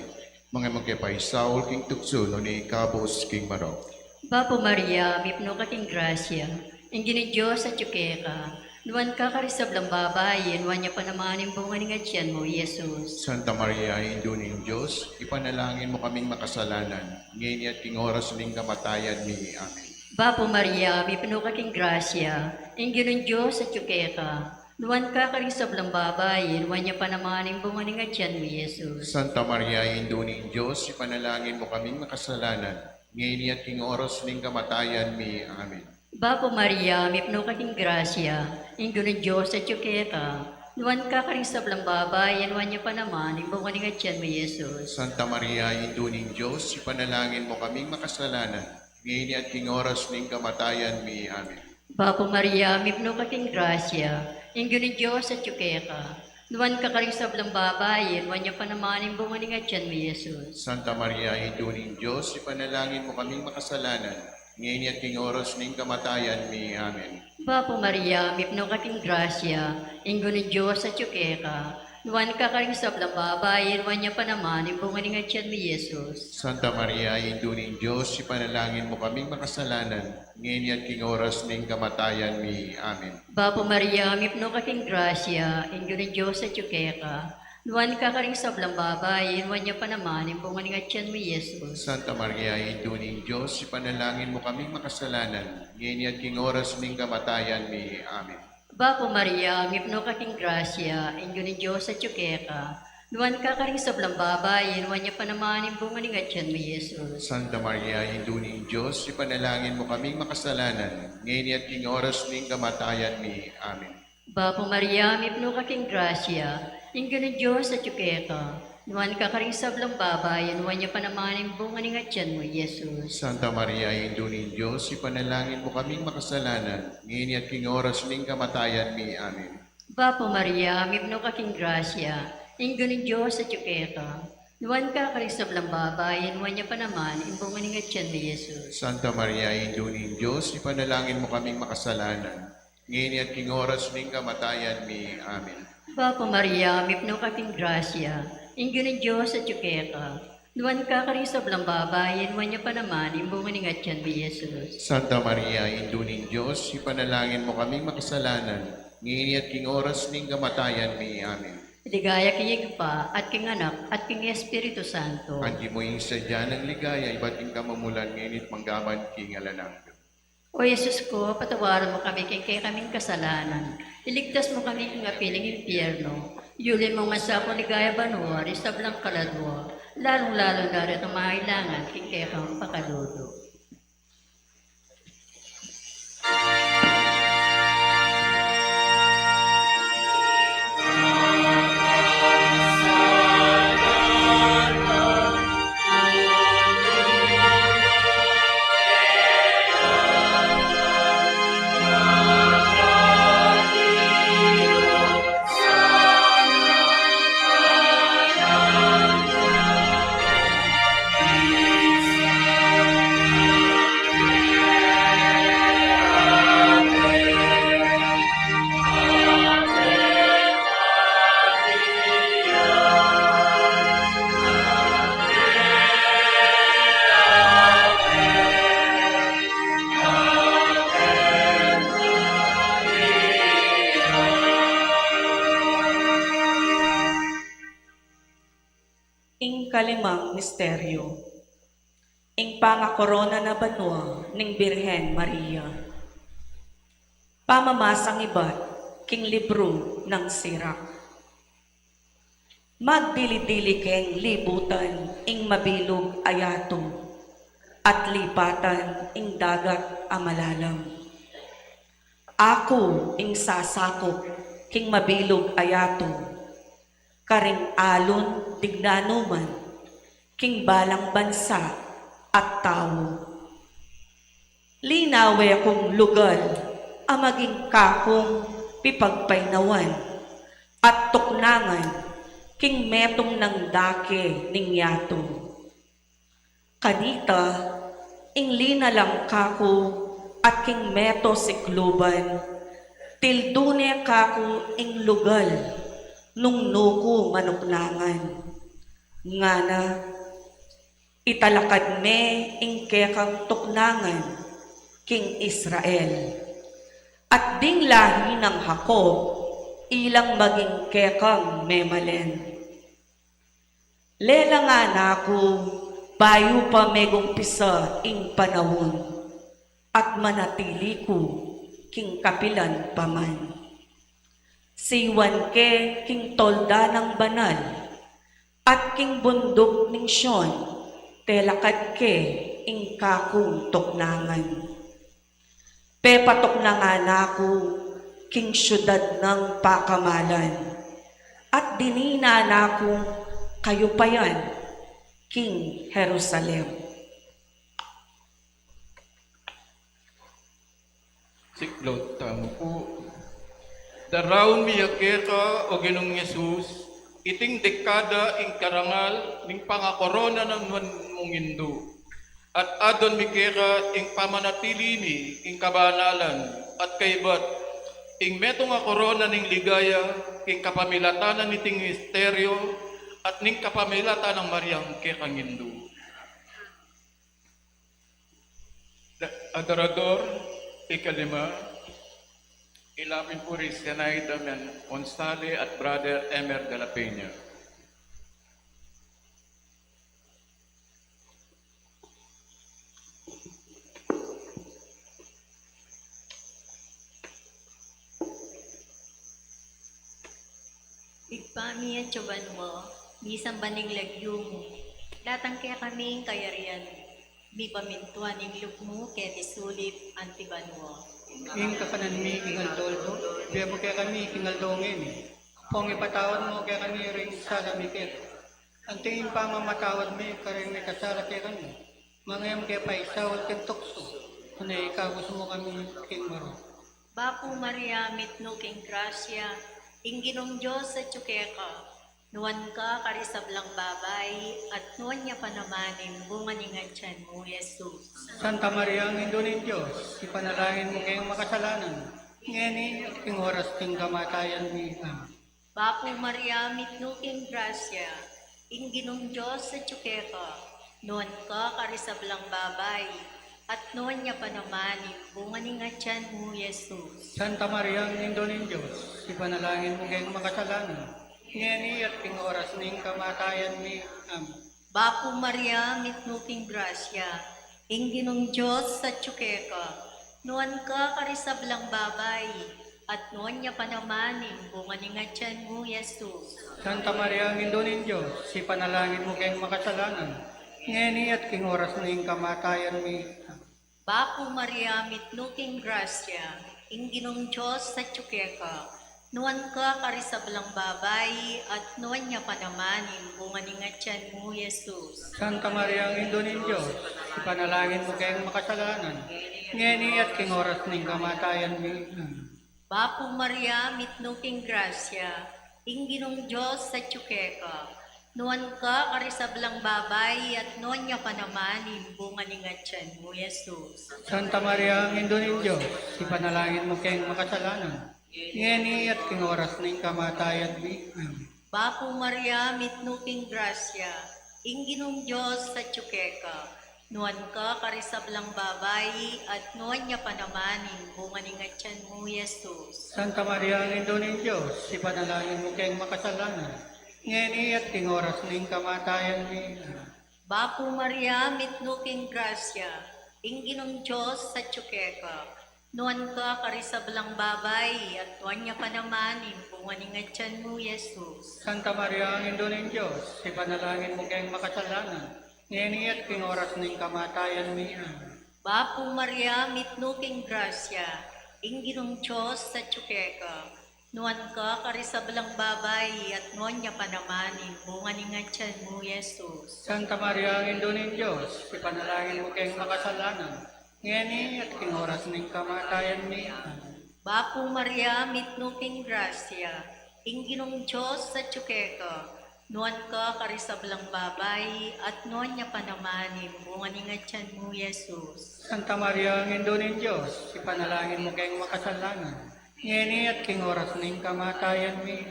mga magkepay Saul king tukso no ni Kabos king Marok. Bapo Maria, mipno ka king grasya, ingini Diyos at yukeka, nuwan ka karisablang babae, nuwan niya panamanin bunga ni ngadyan mo, Jesus. Santa Maria, Indo ning Diyos, ipanalangin mo kaming makasalanan, ngini at king oras ning kamatayan mi. Amen. Bapo Maria, mipno ka king grasya, ingini Diyos at yukeka, nuwan ka karisablang babae, nuwan niya panamanin bunga ni ngadyan mo, Jesus. Santa Maria, Indo ning Diyos, ipanalangin mo kaming makasalanan, ngini at king oras ning kamatayan mi. Amen. Bapo Maria, mipno ka king grasya, inguni Diyos at yukeka, nuwan ka karing sablang babae, nuwan niya pa naman, imbong ni ngadyan mo, Jesus. Santa Maria, Indo ning Diyos, ipanalangin mo kaming makasalanan, ngayon at king oras ning kamatayan mi. Amen. Bapo Maria, mipno ka king grasya, inguni Diyos at yukeka, nuwan ka karing sablang babae, nuwan niya pa naman, imbong ni ngadyan mo, Jesus. Santa Maria, Indo ning Diyos, ipanalangin mo kaming makasalanan, ngayon at king oras ning kamatayan mi. Amen. Bapo Maria, mipno ka king grasya, inguni Diyos at yukeka, Nuwan ka karing sablang babae, nuwan niya pa naman, imbungan nga tiyan mi Jesus. Santa Maria, Induning Diyos, ipanalangin mo kaming makasalanan, ngayon at king oras ning kamatayan mi. Amen. Bapo Maria, mipno ka king grasya, inyo ni Diyos at ka. Nuwan ka karing sablang babae, nuwan niya pa naman, imbungan nga tiyan mi Jesus. Santa Maria, Induning Diyos, ipanalangin mo kaming makasalanan, ngayon at king oras ning kamatayan mi. Amen. Bapo Maria, mipno ka king grasya, inyo ni Diyos at ka. Nuwan ka karing sablang babae, nuwan niya pa naman, imbungan nga tiyan mi Jesus. Santa Maria, Induning Diyos, ipanalangin mo kaming makasalanan, ngayon at king oras ning kamatayan mi. Amen. Bapo Maria, mipno ka king grasya, inyo ni Diyos at ka. Nuwan ka karing sablang babae, nuwan niya pa naman, imbungan nga tiyan mo, Jesus. Santa Maria, Induning Diyos, ipanalangin mo kaming makasalanan, ngayon at king oras ning kamatayan mi. Amen. Bapo Maria, mipno ka king grasya, inyo ni Diyos at ka. Nuwan ka karing sablang babae, nuwan niya pa naman, imbungan nga tiyan mo, Jesus. Santa Maria, Induning Diyos, ipanalangin mo kaming makasalanan, ngayon at king oras ning kamatayan mi. Amen. Bapo Maria, mipno ka king grasya, inyo ni Diyos at ka. Nuwan ka karing sablang babae, nuwan niya pa naman, imbungan nga tiyan mo, Jesus. Santa Maria, Induning Diyos, ipanalangin mo kaming makasalanan, ngayon at king oras ning kamatayan mi. Amen. Ligaya kiyig pa, at king anak, at king Espiritu Santo. Anti mo yung sadya ng ligaya, iba't ing kamamulan ngayon at manggaman king alanang. O Jesus ko, patawaran mo kami kay kaming kasalanan. Iligtas mo kami kung apiling impyerno. Yulin mo nga sa ligaya banwa, risablang kaladwa. Lalong-lalo na rin ang mahailangan kay kang pakaludo. Ing kalimang misteryo, ing pangakorona na banwa ning Birhen Maria. Pamamasang iba't king libro ng sirak. Magdili-dili keng libutan ing mabilog ayato, at lipatan ing dagat amalalam. Ako ing sasakop king mabilog ayato, karing alon dignanuman, king balang bansa at tao. Linawe kong lugal, ang maging kakong pipagpainawan, at tuknangan, king metong ng dake ning yato. Kanita, ing linalang kako, at king meto sikluban, tildune kako ing lugal, nung nuko manuknangan. Ngana, italakad me ing kekang tuknangan, king Israel. At ding lahi ng Hakob, ilang maging kekang memalen. Lela nga nako, bayo pa megumpisa ing panahon, at manatili ko king kapilan paman. Siwan ke king tolda ng banal, at king bundok ning Sion, telakad ke ing kakong tuknangan. Pepatok na nga nako, king syudad ng pakamalan, at dinina nako kayo pa yan, king Jerusalem. Siklot tamo po. Daraon miyake ka o Ginong Yesus, iting dekada ing karangal ning pangakorona ng mong Hindu. At adon mikeka ing pamanatili ni ing kabanalan at kaibat ing meto nga korona ning ligaya, king kapamilatanan ni ting misteryo, at ning kapamilatan ng Mariang Kekangindu. Adorador, ikalima, ilapin po rin Senaida Onsale at Brother Emer de la Peña. Igpami at tsuban mo, bisang baning lagyo mo. Datang kaya kaming kayarian. Mi pamintuan ing luk mo, kaya tisulip antiban mo. Ing kakanan mi kingal toldo, biya mo kaya kami kingal dongin. Pong ipatawad mo kaya kami ring salamikit. Ang tingin pa mamatawad mi, karing may kasala kaya kami. Mangayam kaya paisawal kang tukso. Kung ikaw gusto mo kami king maro. Bapo Maria, mitno king grasya, ingginong Diyos sa tsukeka. Nuwan ka karisablang babay, at nuwan niya panamanin, bunganingan tiyan mo, Jesus. Santa Maria, ang Indo ng Diyos, ipanalangin mo kayong makasalanan. Ngeni at king oras ting kamatayan mi. Bapo Maria, mitno king grasya, ingginong Diyos sa tsukeka. Nuwan ka karisablang babay, at nuwan niya panamanin, bunganingan tiyan mo, Jesus. Santa Maria, ang Indo ng Diyos, ipanalangin mo kayong makasalanan. Ngeni at king oras ning kamatayan mi. Bapo Maria, mitno king grasya, ingginong Diyos sa tsukeka. Nuwan ka karisablang babay, at nuwan niya panamanin, bunganingan tiyan mo, Jesus. Santa Maria, ang Indo ng Diyos, ipanalangin mo kayong makasalanan. Ngeni at king oras ning kamatayan mi. Bapo Maria, mitno king grasya, ingginong Diyos sa tsukeka. Nuwan ka karisablang babay, at nuwan niya panamanin, bunganingan tiyan mo, Jesus. Santa Maria, ang Indo ng Diyos, ipanalangin mo kayong makasalanan. Ngeni at king oras ning kamatayan mi. Bapo Maria, mitno king grasya, ingginong Diyos sa tsukeka. Nuwan ka karisablang babay, at nuwan niya panamanin, bunganingan tiyan mo, Jesus. Santa Maria, ang Indo ng Diyos, ipanalangin mo kayong makasalanan. Ngeni at king oras ning kamatayan mi. Bapo Maria, mitno king grasya, ingginong Diyos sa tsukeka. Nuwan ka karisablang babay, at nuwan niya panamanin, bunganingan tiyan mo, Jesus. Santa Maria, ang Indo ng Diyos, ipanalangin mo kayong makasalanan. Ngeni at king oras ning kamatayan mi. Bapo Maria, mitno king grasya, ingginong Diyos sa tsukeka. Nuwan ka karisablang babay, at nuwan niya panamanin, bunganingan tiyan mo, Jesus. Santa Maria, ang Indo ng Diyos, ipanalangin mo kayong makasalanan. Ngeni at king oras ning kamatayan mi. Bapo Maria, mitno king grasya, ingginong Diyos sa tsukeka. Nuwan ka karisablang babay, at nuwan niya panamanin, bunganingan tiyan mo, Jesus. Santa Maria, ang Indo ng Diyos, ipanalangin mo kayong makasalanan. Ngeni at king oras ning kamatayan mi. Bapo Maria, mitno king grasya, ingginong Diyos sa tsukeka. Nuwan ka karisablang babay, at nuwan niya panamanin, bunganingan tiyan mo, Jesus. Santa Maria, ang Indo ng Diyos, ipanalangin mo kayong makasalanan. Ngeni at king oras ning kamatayan mi.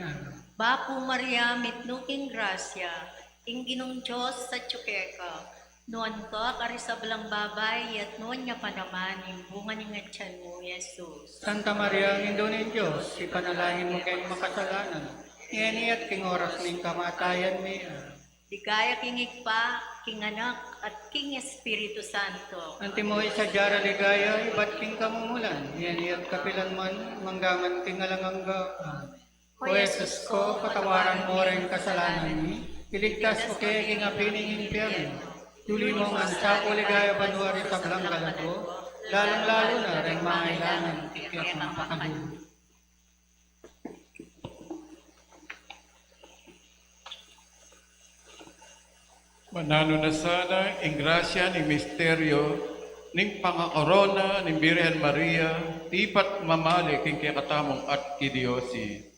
Bapo Maria, mitno king grasya, ingginong Diyos sa tsukeka. Nuwan ka karisablang babay, at nuwan niya panamanin, bunganingan tiyan mo, Jesus. Santa Maria, ang Indo ng Diyos, ipanalangin mo kayong makasalanan. Ngeni at king oras ning kamatayan mi. Ligaya king Igpa, king Anak, at king Espiritu Santo. Antimoy sa jara ligaya, iba't king kamumulan. Ngeni at kapilan man, manggaman king alangangga. O Jesus ko, patawaran mo rin kasalanan mi. Iligtas mo kaya king apining impyerno. Tuli mo ang sapo ligaya banwari sa blang galago, lalong-lalo na rin mangailangan tiket ng pakadulo. Manano na sana ang grasya ng misteryo ning pangakorona ni Birhen Maria, tipat mamali king kakatamong at kidiosi.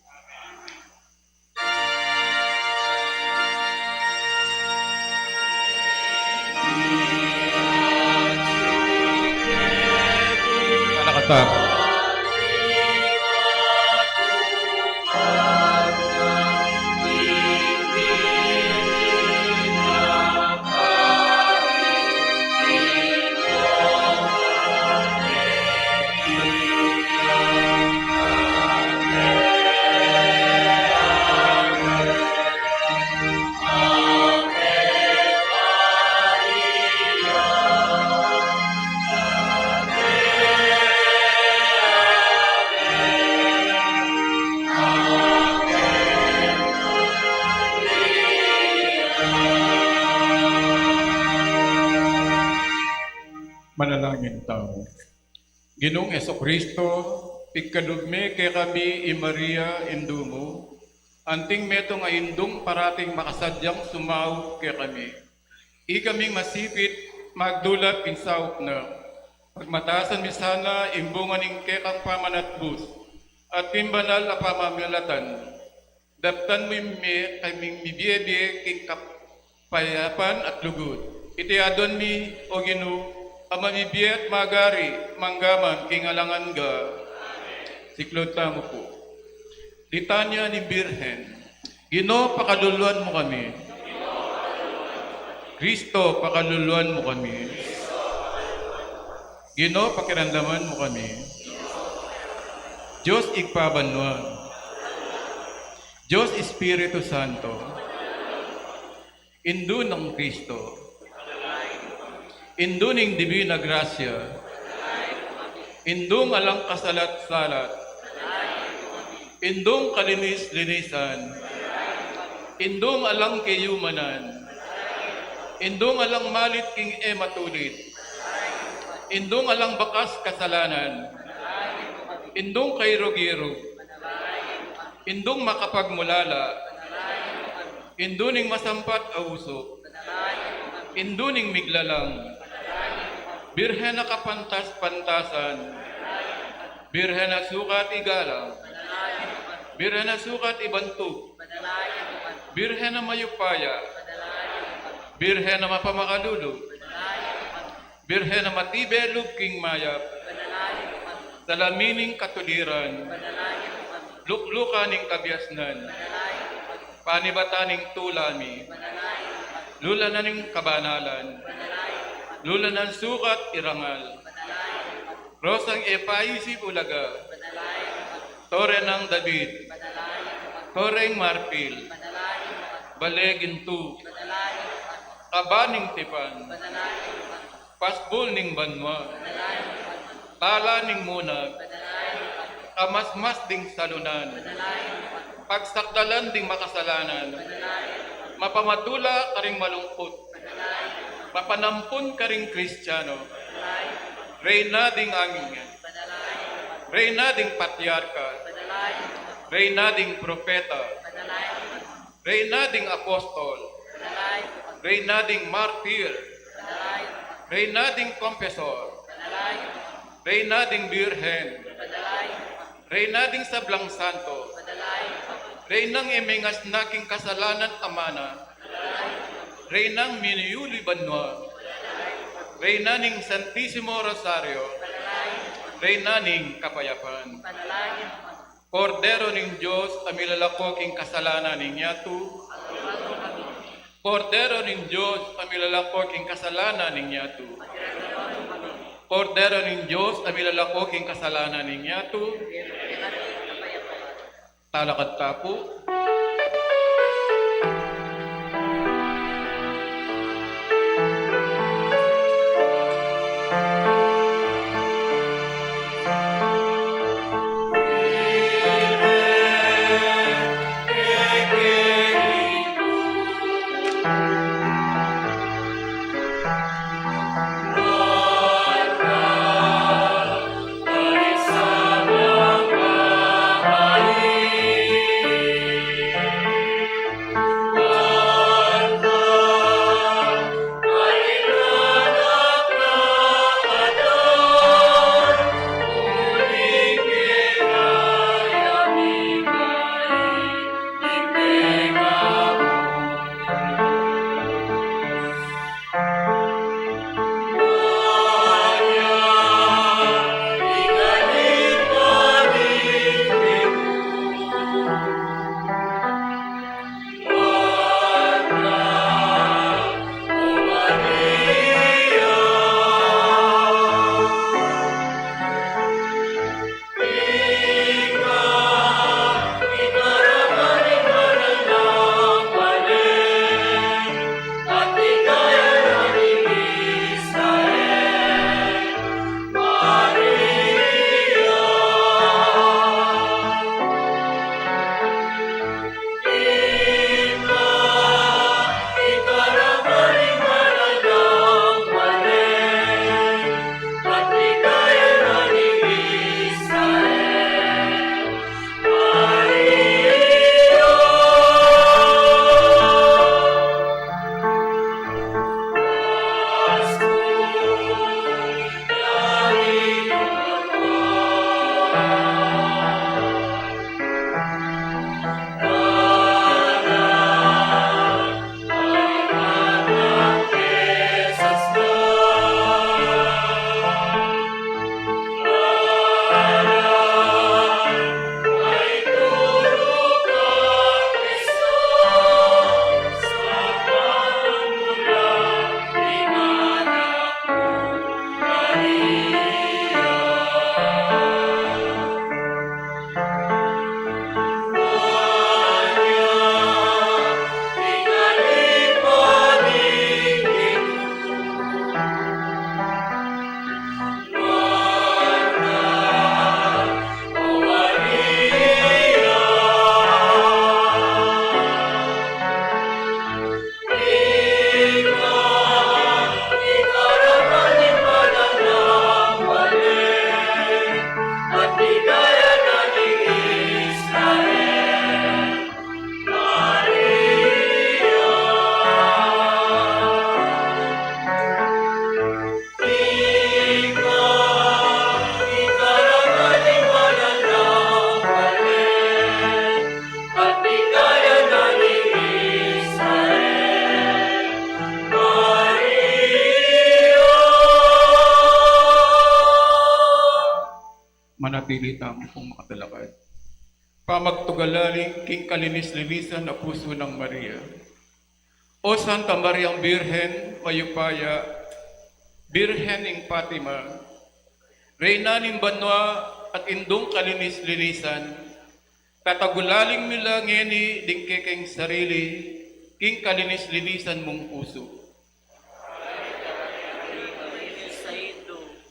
Kalakatap. Manalangin tayo. Ginoong Kristo, ikadugme kay kami i Maria indumo, anting meto nga indong parating makasadyang sumaw kay kami. I kaming masipit, magdulat pinsawok na, pagmatasan mi sana imbunganing kekang pamanatbus, at pimbanal a pamamalatan, daptan mo mi kaming mibiye-biye king kapayapan at lugod. Itiadon mi o Ginoo, amamibiyat magari, manggaman, kingalangan ga. Siklod tamo po. Litanya ni Birhen, Ginoo, pakaluluan mo kami. Kristo, pakaluluan mo kami. Ginoo, pakiramdaman mo kami. Diyos, igpabanwan. Diyos, Espiritu Santo. Indo ng Kristo. Induning Divina Gracia, indung alang kasalat-salat, indung kalinis-linisan, indung alang kayumanan, indung alang malit king matulit, indung alang bakas kasalanan, indung kairog-irog, indung makapagmulala, induning masampat auso, induning miglalang, Birhen na kapantas-pantasan, Birhen na sukat igalang, Birhen na sukat ibantog, Birhen na mayupaya, Birhen na mapamakalulog, Birhen na matibelog king mayap, salamining katuliran, luklukaning kabiasnan, panibataning tulami, lulananing kabanalan, lulanan sukat irangal, rosang epaisip ulaga, tore ng David, toreng marpil, balegintu, kabaning tipan, pasbol ning banwa, tala ning munag, kamasmas ding salunan, pagsakdalan ding makasalanan, mapamatula karing malungkot, mapanampun karing Kristiyano, reyna ding angin, reyna ding patriarka, reyna ding propeta, reyna ding apostol, reyna ding martir, reyna ding kompesor, reyna ding birhen, reyna ding sablang santo, reynang emengas naking kasalanan amana, reynang miniyuli banwa, reyna ning Santisimo Rosario, reyna ning kapayapan. Kordero ning Diyos, amilalako king kasalanan ning yatu. Kordero ning Diyos, amilalako king kasalanan ning yatu. Kordero ning Diyos, amilalako king kasalanan ning yatu. Talakad tapo. dili tamo pong makatalakad. Pamagtugalaling king kalinis-linisan na puso ng Maria. O Santa Mariang Birhen, Mayupaya, Birhen ng Fatima, Reyna ng Banwa at indong kalinis-linisan, tatagulaling mila ngeni ding kekeng sarili, king kalinis-linisan mong puso.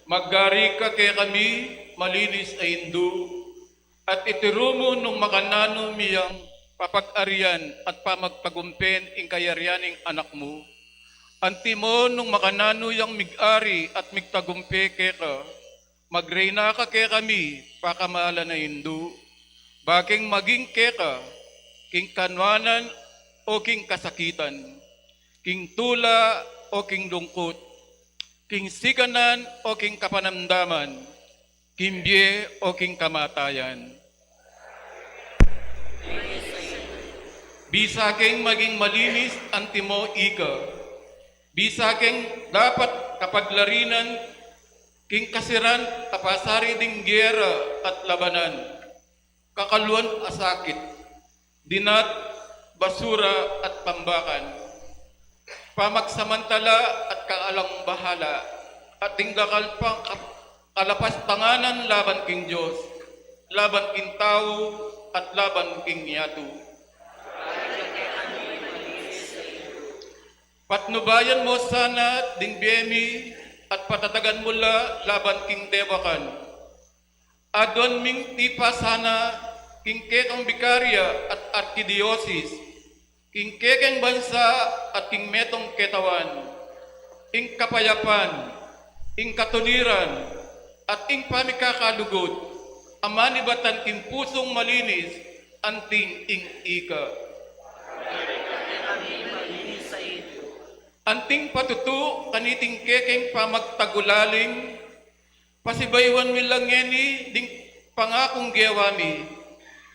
Maggari ka kay kami, malinis ay hindu, at itirumo nung makanano miyang papag-arian at pamagpagumpen ing kayaryaning anak mo. Antimo nung makanano yang mig-ari at migtagumpe keka, magreyna ka kay kami, pakamala na hindu, baking maging keka, king kanwanan o king kasakitan, king tula o king lungkot, king sikanan o king kapanamdaman, king biye o king kamatayan. Bisaking maging malinis ang timo ika. Bisaking dapat kapaglarinan king kasiran tapasari ding gera at labanan. Kakaluan asakit, dinat, basura at pambakan. Pamagsamantala at kaalang bahala at tinggakal pang kalapas tanganan laban king Diyos, laban king tao at laban king yatu. Patnubayan mo sana ding biyemi at patatagan mo la laban king dewakan. Adon ming tipa sana king kekang bikarya at arkidiosis, king kekeng bansa at king metong ketawan, ing kapayapan, ing katuliran, at ing pamikakalugod, amanibatan king pusong malinis, anting ing ika. Anting patutu kaniting kekeng pamagtagulaling, pasibaywan mi lang ngeni ding pangakong gewami.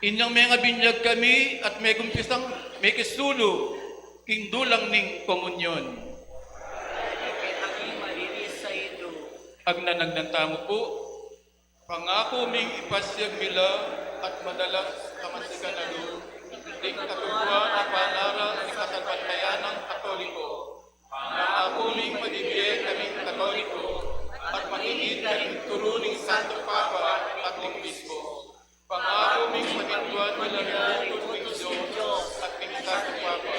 Inyang mga binyag kami at may gumpisang may kisulo, king dulang ning komunyon. Agnanagnantamo po, pangako ming ipasyag mila at madalas kamasikanalo, ding katugwa na panara ni kasalbantayan ng Katoliko. Pangako-ling magiging kaming Katoliko at magiging kaming turuning Santo Papa at Obispo. Pangako-ling magiging malamang turuning Diyos at king Santo Papa.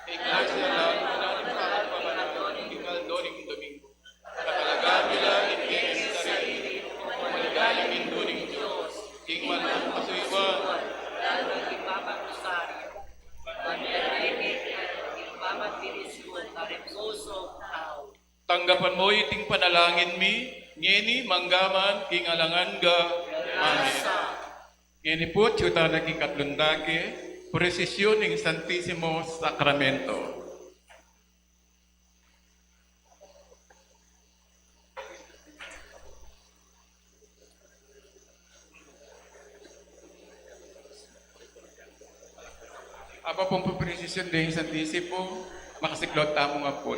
Iglesia lang na ng pamanan ng Ikaldoning Domingo. Katalagaan nila itigil sa sarili, maligaling induning Diyos, king manang kasuiwan, lalong ipapagusari, tanggapan mo iting panalangin mi, ngeni manggaman king alangan ga. Amen. Ngeni po, tiyuta na king katlundake, presisyon ng Santisimo Sacramento. Apa pong presisyon ng Santisimo, makasiklot tamo nga po.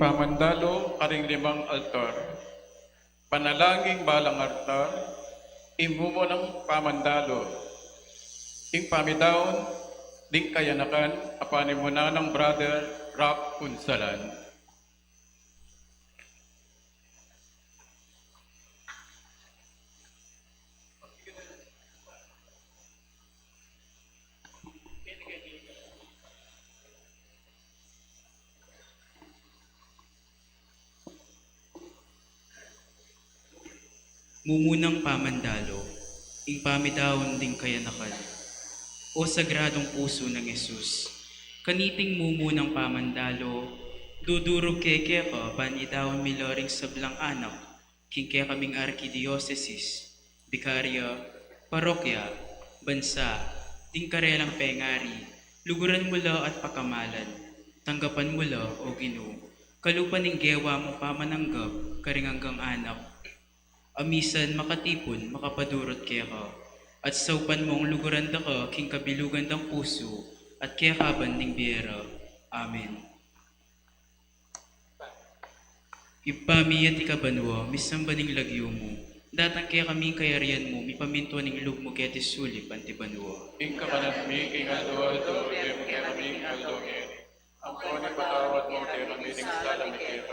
pamandalo karing limang altar. Panalangin balang altar, imumo ng pamandalo. Ing pamidaon, ding kayanakan, apanin mo na ng brother Rock Unsalan. Mumunang pamandalo, ing pamidawon ding kayanakan, o sagradong puso ng Yesus, kaniting mumunang pamandalo, dudurog keke ka, panidawon miloring sablang anak, kingke kaming arkidiocesis, bikarya, parokya, bansa, ding karelang pengari, luguran mula at pakamalan, tanggapan mula o Ginoo, kalupan ng gewa mo pamananggap, karinganggang anak, amisan makatipon, makapadurot kaya ka, at saupan mong luguran da ka, king kabilugan ng puso, at kaya kaban ng biyera. Amen. Ipami at ikabanwa, misamba ning lagyo mo, datang kaya kaming kayarian mo, mipamintuan ning lug mo kaya tisulip antibanwa. Ing kakanan mi, ing aldo-aldo, kaya kami aldo-ngeri. Ang pone patawad mo, kaya kami ding salam kaya.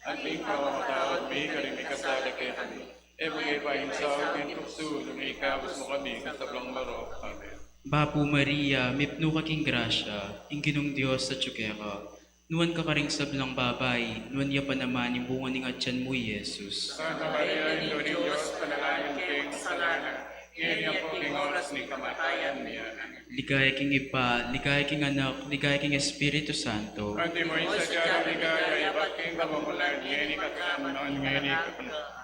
Ang ing pamamatawad mi, karing mi kasala kaya kami. E bagay pa yung sa akin tukso, lumikabos mo kami, kasablang laro. Amen. Bapu Maria, mipno ka king grasya, ing ginong Diyos sa tsukeka. Nuwan ka karing sablang babay, nuwan ya pa naman yung bunga ning atyan mo, Jesus. Santa Maria, Ino ni Diyos, panalangin king kasalanan. Ngayon ako king oras ni kamatayan niya. Ligaya king Ipa, ligaya king Anak, ligaya king Espiritu Santo. Ante mo isa dyan, ligaya, ibat king kamamulan, ngeni kakanan, ngeni kakanan.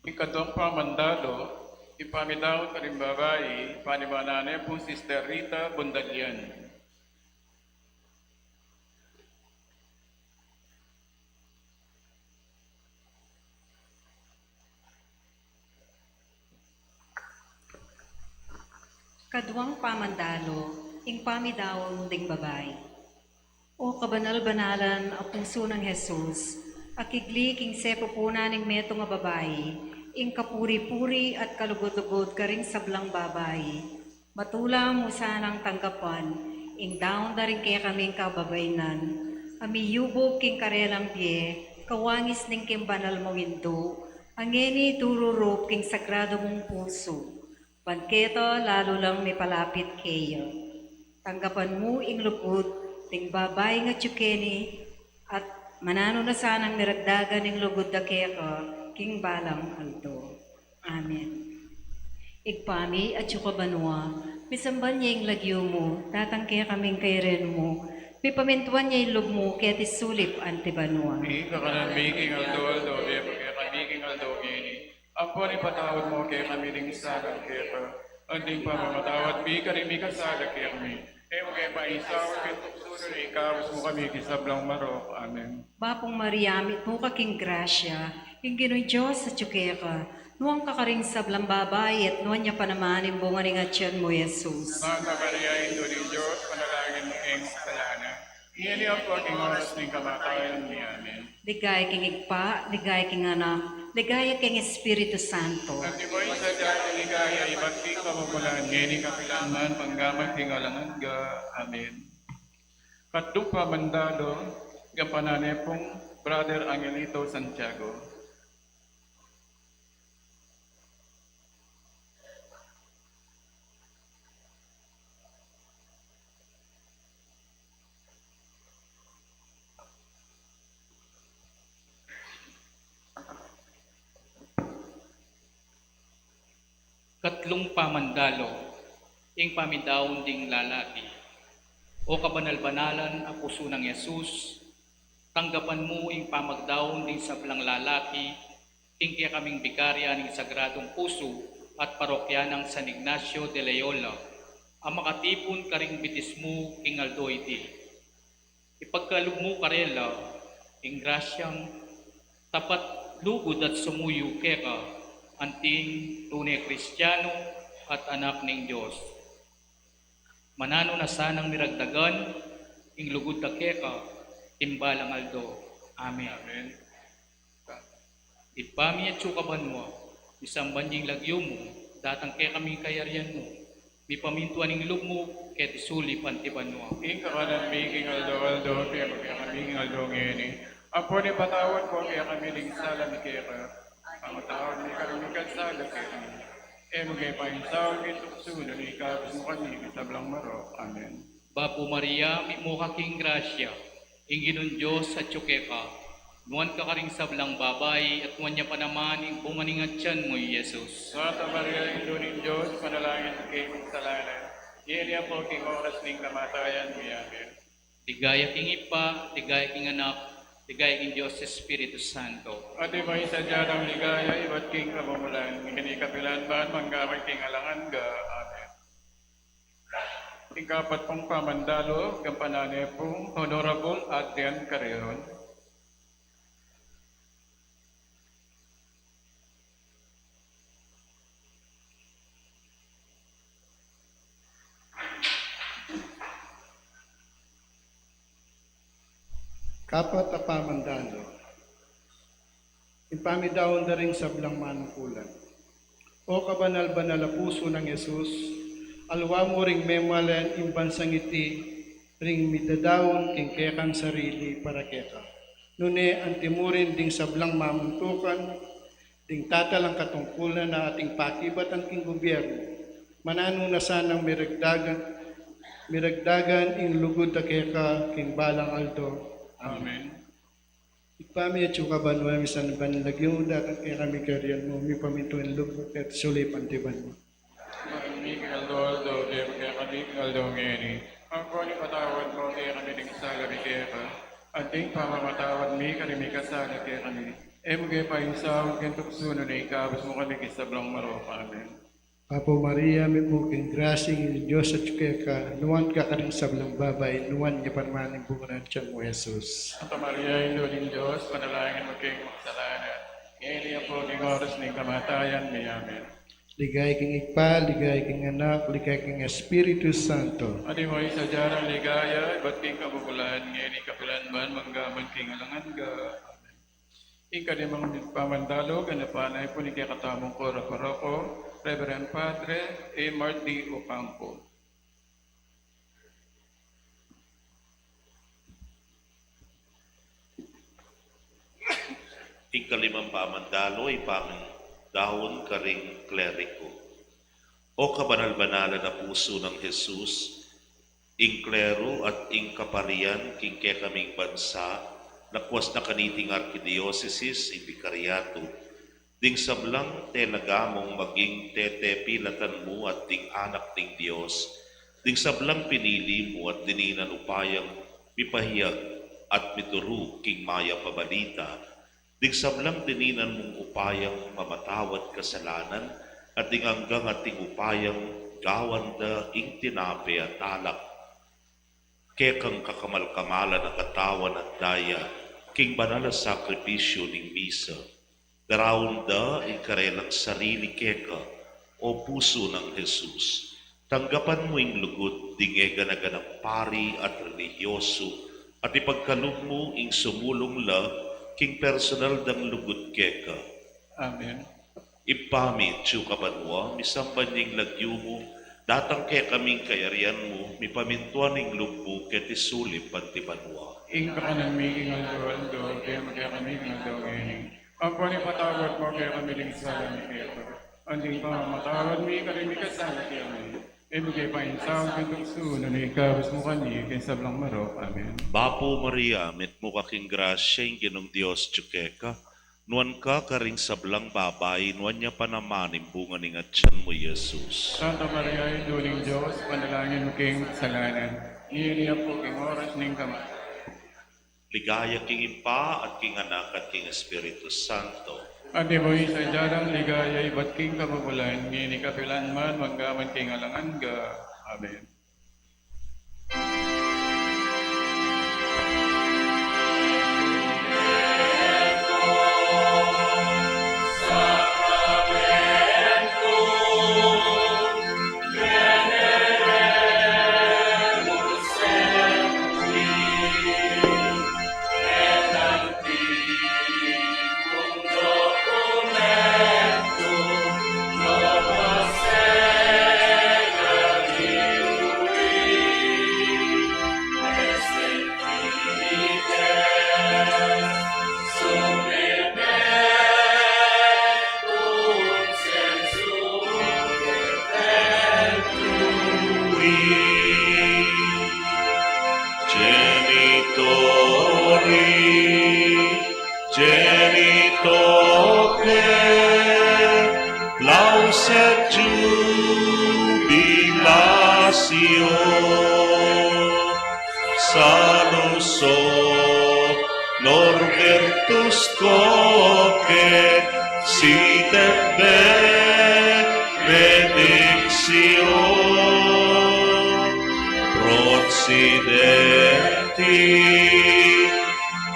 Ikatong pamandalo, ipamidaw ka rin babae, panimananay po Sister Rita Bundalian. Kadwang pamandalo, ing pamidawon ding babay. O kabanal-banalan a puso ng Jesus, akigli king sepupuna ning meto nga babae, ing kapuri-puri at kalugod-lugod ka ring sablang babay. Matula mo sanang tanggapan, ing daon da rin kaya kaming kababaynan. Amiyubog king karelang pie, kawangis ning king banal mo window, angeni tururup king sagrado mong puso. Banketo lalo lang may palapit kayo. Tanggapan mo ing lukod, ting babay nga tsukeni, at manano na sanang niragdagan ng lugod da keka, king balang aldo. Amen. Igpami at banwa, misamban niya yung lagyo mo, tatangkaya kaming kairen mo, pipamintuan niya yung lug mo, kaya tisulip antibanwa. Ing kakanan mi, king aldo-aldo, kaya kami king aldo ngeni. Ang po ni patawad mo, kaya kami ding salag kaya ka. Ang ding pamamatawad mi, karing mi kasalag kaya kami. Ewa kaya maisaw, kaya tuksunan, ikabos mo kami, kisablang marok. Amen. Bapong Maria, mit mo ka king grasya, ing gino'y Diyos sa tsukeka, nuwang kakaring sablang babay, at nuwan niya pa naman yung bunga ng atyan mo, Jesus. Santa Maria, Ino ni Diyos, panalangin mo king kasalanan. Ngeni ang po king oras ng kamatayan ni Amen. Ligaya king igpa, ligaya king anak, ligaya king Espiritu Santo. At di mo isa dyan, ligaya, ibang king kamamulan, ngeni kapilangan, panggamang king alangan ga. Amen. Katlong pamandalo, gapanane pong Brother Angelito Santiago. Katlong pamandalo, ing pamidawon ding lalaki. O kabanal-banalan a puso ng Yesus, tanggapan mo ing pamagdawon ding sablang lalaki, ing kaya kaming bikarya ng sagradong puso at parokya ng San Ignacio de Loyola, ang makatipon karing bitis mo ing aldoide. Ipagkalog mo karela, ing grasyang tapat lugod at sumuyo keka, anting tunay Kristiyano at anak ng Diyos. Manano na sanang miragdagan, ing lugod na keka, timbalang aldo. Amen. Amen. Ipami at sukaban mo, isang banjing lagyo mo, datang kay kami kayarian mo, mi pamintuan ng loob mo, ket isuli pantiban mo. Ing kakanan mi king aldo, kaya kami king aldo ngeni. Apo ni patawad ko, kaya kami ling sala ni kaya ang matawad ni karumikan sala kaya kami. Magay pa yung sawag ito sunod, ikapos mo kami, kitablang maro. Amen. Bapo Maria, mi mo kaking grasya, inginon Diyos at tsukeka, nuwan ka karing sablang babay, at nuwan niya pa naman ing pumaningat tiyan mo, Jesus. Santa Maria, Indunin Diyos, panalangin kay kasalanan. Iyan po king oras ning kamatayan mo. Amen. Ligaya king Ipa, ligaya king Anak, ligaya king Diyos Espiritu Santo. At iba isa dyan ang ligaya, iba't king kamumulan, kinikapilan ba, manggamay king alangan ga. Amen. Ikapat pong pamandalo, kampanane pong Honorable Adrian Carreron. Kapat apamandalo. Ipamidawon na rin sa blang manungkulan. O kabanal-banal na puso ng Yesus, alwa mo ring memalan imbansang iti, ring midadawon king kekang sarili para keka. Nune antimurin ding sablang mamuntukan, ding tatalang katungkulan na ating pakibat ang king gobyerno. Manano na sanang miragdagan ing lugod na keka king balang aldo. Amen. Ipami at suka banwa misan banlagyo dakat kay kami karyan mo mi pamintuan lugod at suli pantiban mo. Mi king aldo, kaya kami king aldo ngeni. Ang po ni patawad mo, kaya kami ning sala ni kaya ka. Ating pamamatawad mi, karimi kasala kaya kami. Magay pa yung sawag king tuksuno na ikabos mo kami kisablang maro. Amen. Apo Maria, may buking grasing in Diyos at kaya nuwan ka karing sablang babay, nuwan niya parmaning bungan siya mo, Jesus. Santa Maria, Indunin Diyos, panalangin mo king makasalanan. Ngayon niya po king oras ning kamatayan. Amen. Ligay king Ipa, ligay king Anak, ligay king Espiritu Santo. Adi mo isa dyan ang ligaya, ba't king kabukulan, ngayon ikapilan man, manggaman king alangan ga. Amen. Ikadimang pamandalo, ganapanay po ni kaya katamong kora-koroko, Reverend Padre A. Marty Ocampo. Ikalimang pamandalo ay pamandahon ka ring kleriko. O kabanal-banalan na puso ng Jesus, ing klero at ing kaparian king kaming bansa, nakwas na kaniting arkidiocesis, ing bikaryato, ding sablang telagamong maging tetepilatan mo at ding anak ding Diyos, ding sablang pinili mo at dininan upayang mipahiyag at mituru king maya pabalita, ding sablang dininan mong upayang mamatawad kasalanan, at ding hanggang at ding upayang gawanda ing tinape at alak, kekang kakamal-kamalan ang katawan at daya, king banal na sakripisyo ning misa, darawon da ikarelang sarili keka o puso ng Jesus. Tanggapan mo ing lugod dinge ganaganang pari at religyoso at ipagkalog mo ing sumulong la king personal dang lugod keka. Amen. Ipami tsukabanwa misamban ning lagyo mo datang kay kaming kayarian mo mipamintuan ing lugbo ket isulip pantibanwa. Ing kakanan mi king aldo, kaya magkaya kami king aldo ngeni. Ang po ni patawad mo, kaya kami ling sala ni kaya ka. Anding pamamatawad mi, karimi kasala kaya kami. Ibigay pa yung sawag king tuksuno na ikabos mo kami, kay sablang maro. Amen. Bapo Maria, met mo kaking grasya ing ginong Diyos tsukeka, nuan ka karing sablang babay, nuan niya pa naman imbungan ing atyan mo, Jesus. Santa Maria, Induning Diyos, panalangin mo king kasalanan. Iyan niya po king oras ning kamatayan. Ligaya king Ipa at king Anak at king Espiritu Santo. Adi mo isa dyan ligaya, iba't king kabukulan, ngini kapilan man, manggaman king alangan ga. Amen. Saluso Norbertus Coque Sitet benedictio Procidenti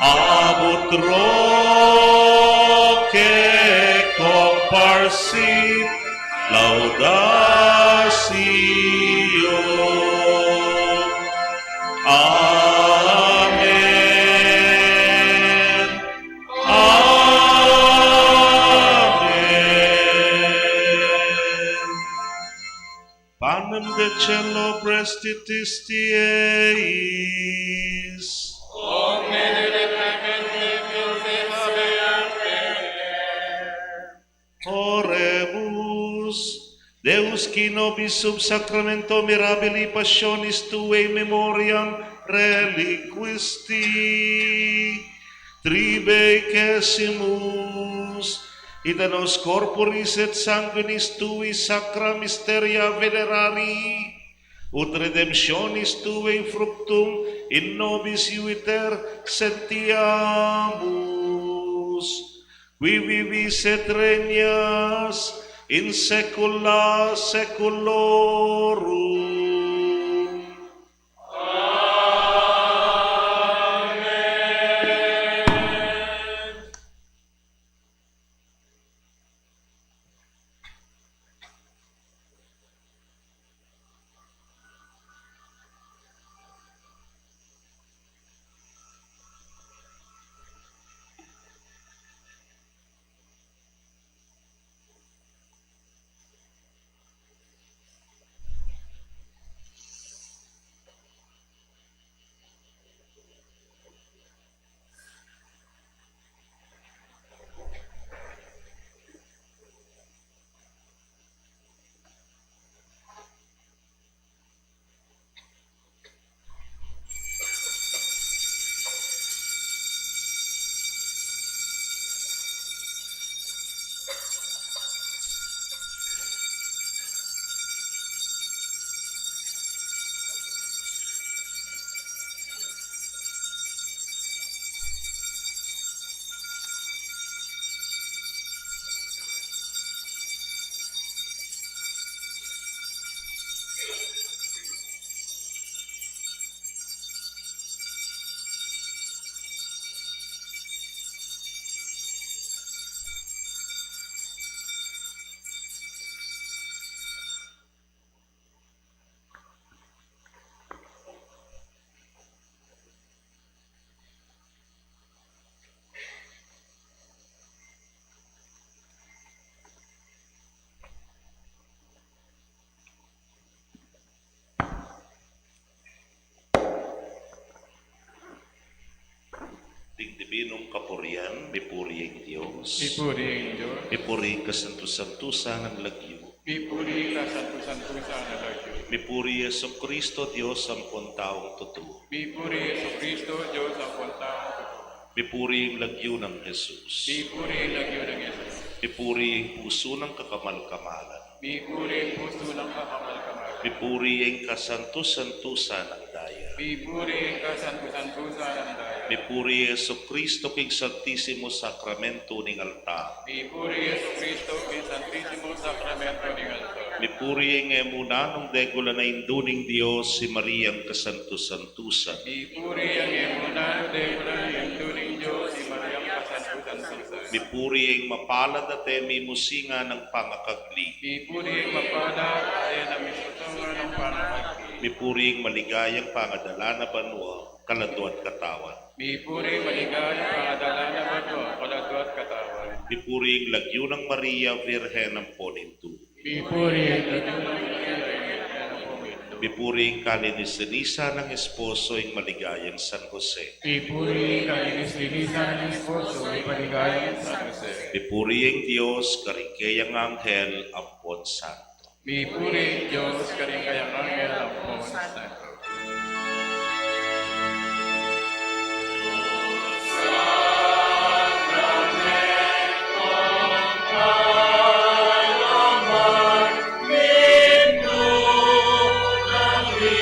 Abut Roque Comparsit Laudatio Amen. Amen. Panem de cello prestitisti eis. Oremus. Deus qui nobis sub sacramento mirabili passionis tuae memoriam reliquisti tribecesimus id nos corporis et sanguinis tui sacra mysteria venerari ut redemptionis tuae fructum in nobis iuiter sentiamus qui vivis et regnas in saecula saeculorum. Amen. Digdibinong kapurian, mipuri ang Diyos. Ipuri ang Diyos. Mipuri ang kasanto-santusan ng lagyo. Ipuri ka santo-santusan na lagyo. Mipuri Yeso Kristo, Diyos ang taong totoo. Ipuri Yeso Kristo, Diyos ang puntaong totoo. Mipuri ang lagyo ng Jesus. Ipuri ang lagyo ng Yesus. Mipuri ang puso ng kakamal-kamalan. Ipuri ang puso ng kakamal-kamal. Mipuri ang kasanto-santusan ng daya. Ipuri ang kasanto-santusan ng daya. Mipuri Yeso Kristo king Santissimo Sacramento ning altar. Ipuri Yeso Kristo, king Santissimo Sacramento ng altar. Mipuri ang emunanong degula na induning Diyos si Mariang kasanto-santusan. Ipuri ang emunano de yung tuning Diyos, si Mariang kasanto-santusan. Mipuri ang mapalad at musinga ng pangakagli. Ipuri ang mapada ay na misutungan ng panakagli. Mipuri ang maligayang pangadala na banwa, kalado at katawan. Mipuri maligaya pangadala na bato, kalado at katawan. Mipuri ang lagyo ng Maria, Virhen ng Ponintu. Mipuri Mipuri ang kalinis-linisa ng esposo ang maligayang San Jose. Mipuri kalinis-linisan ng esposo ay paligayang San Jose. Mipuri ang Diyos, karikayang anghel, ampon santo. Mipuri Diyos, karikayang anghel, ampon santo. Amen.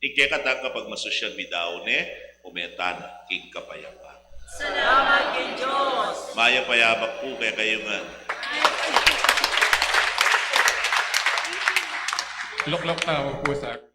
Ikekatang kapag masosyal bidaone, umetan king kapayapa. Salamat kay Diyos. Maya payabak po kaya kayo nga. Loklok na po sa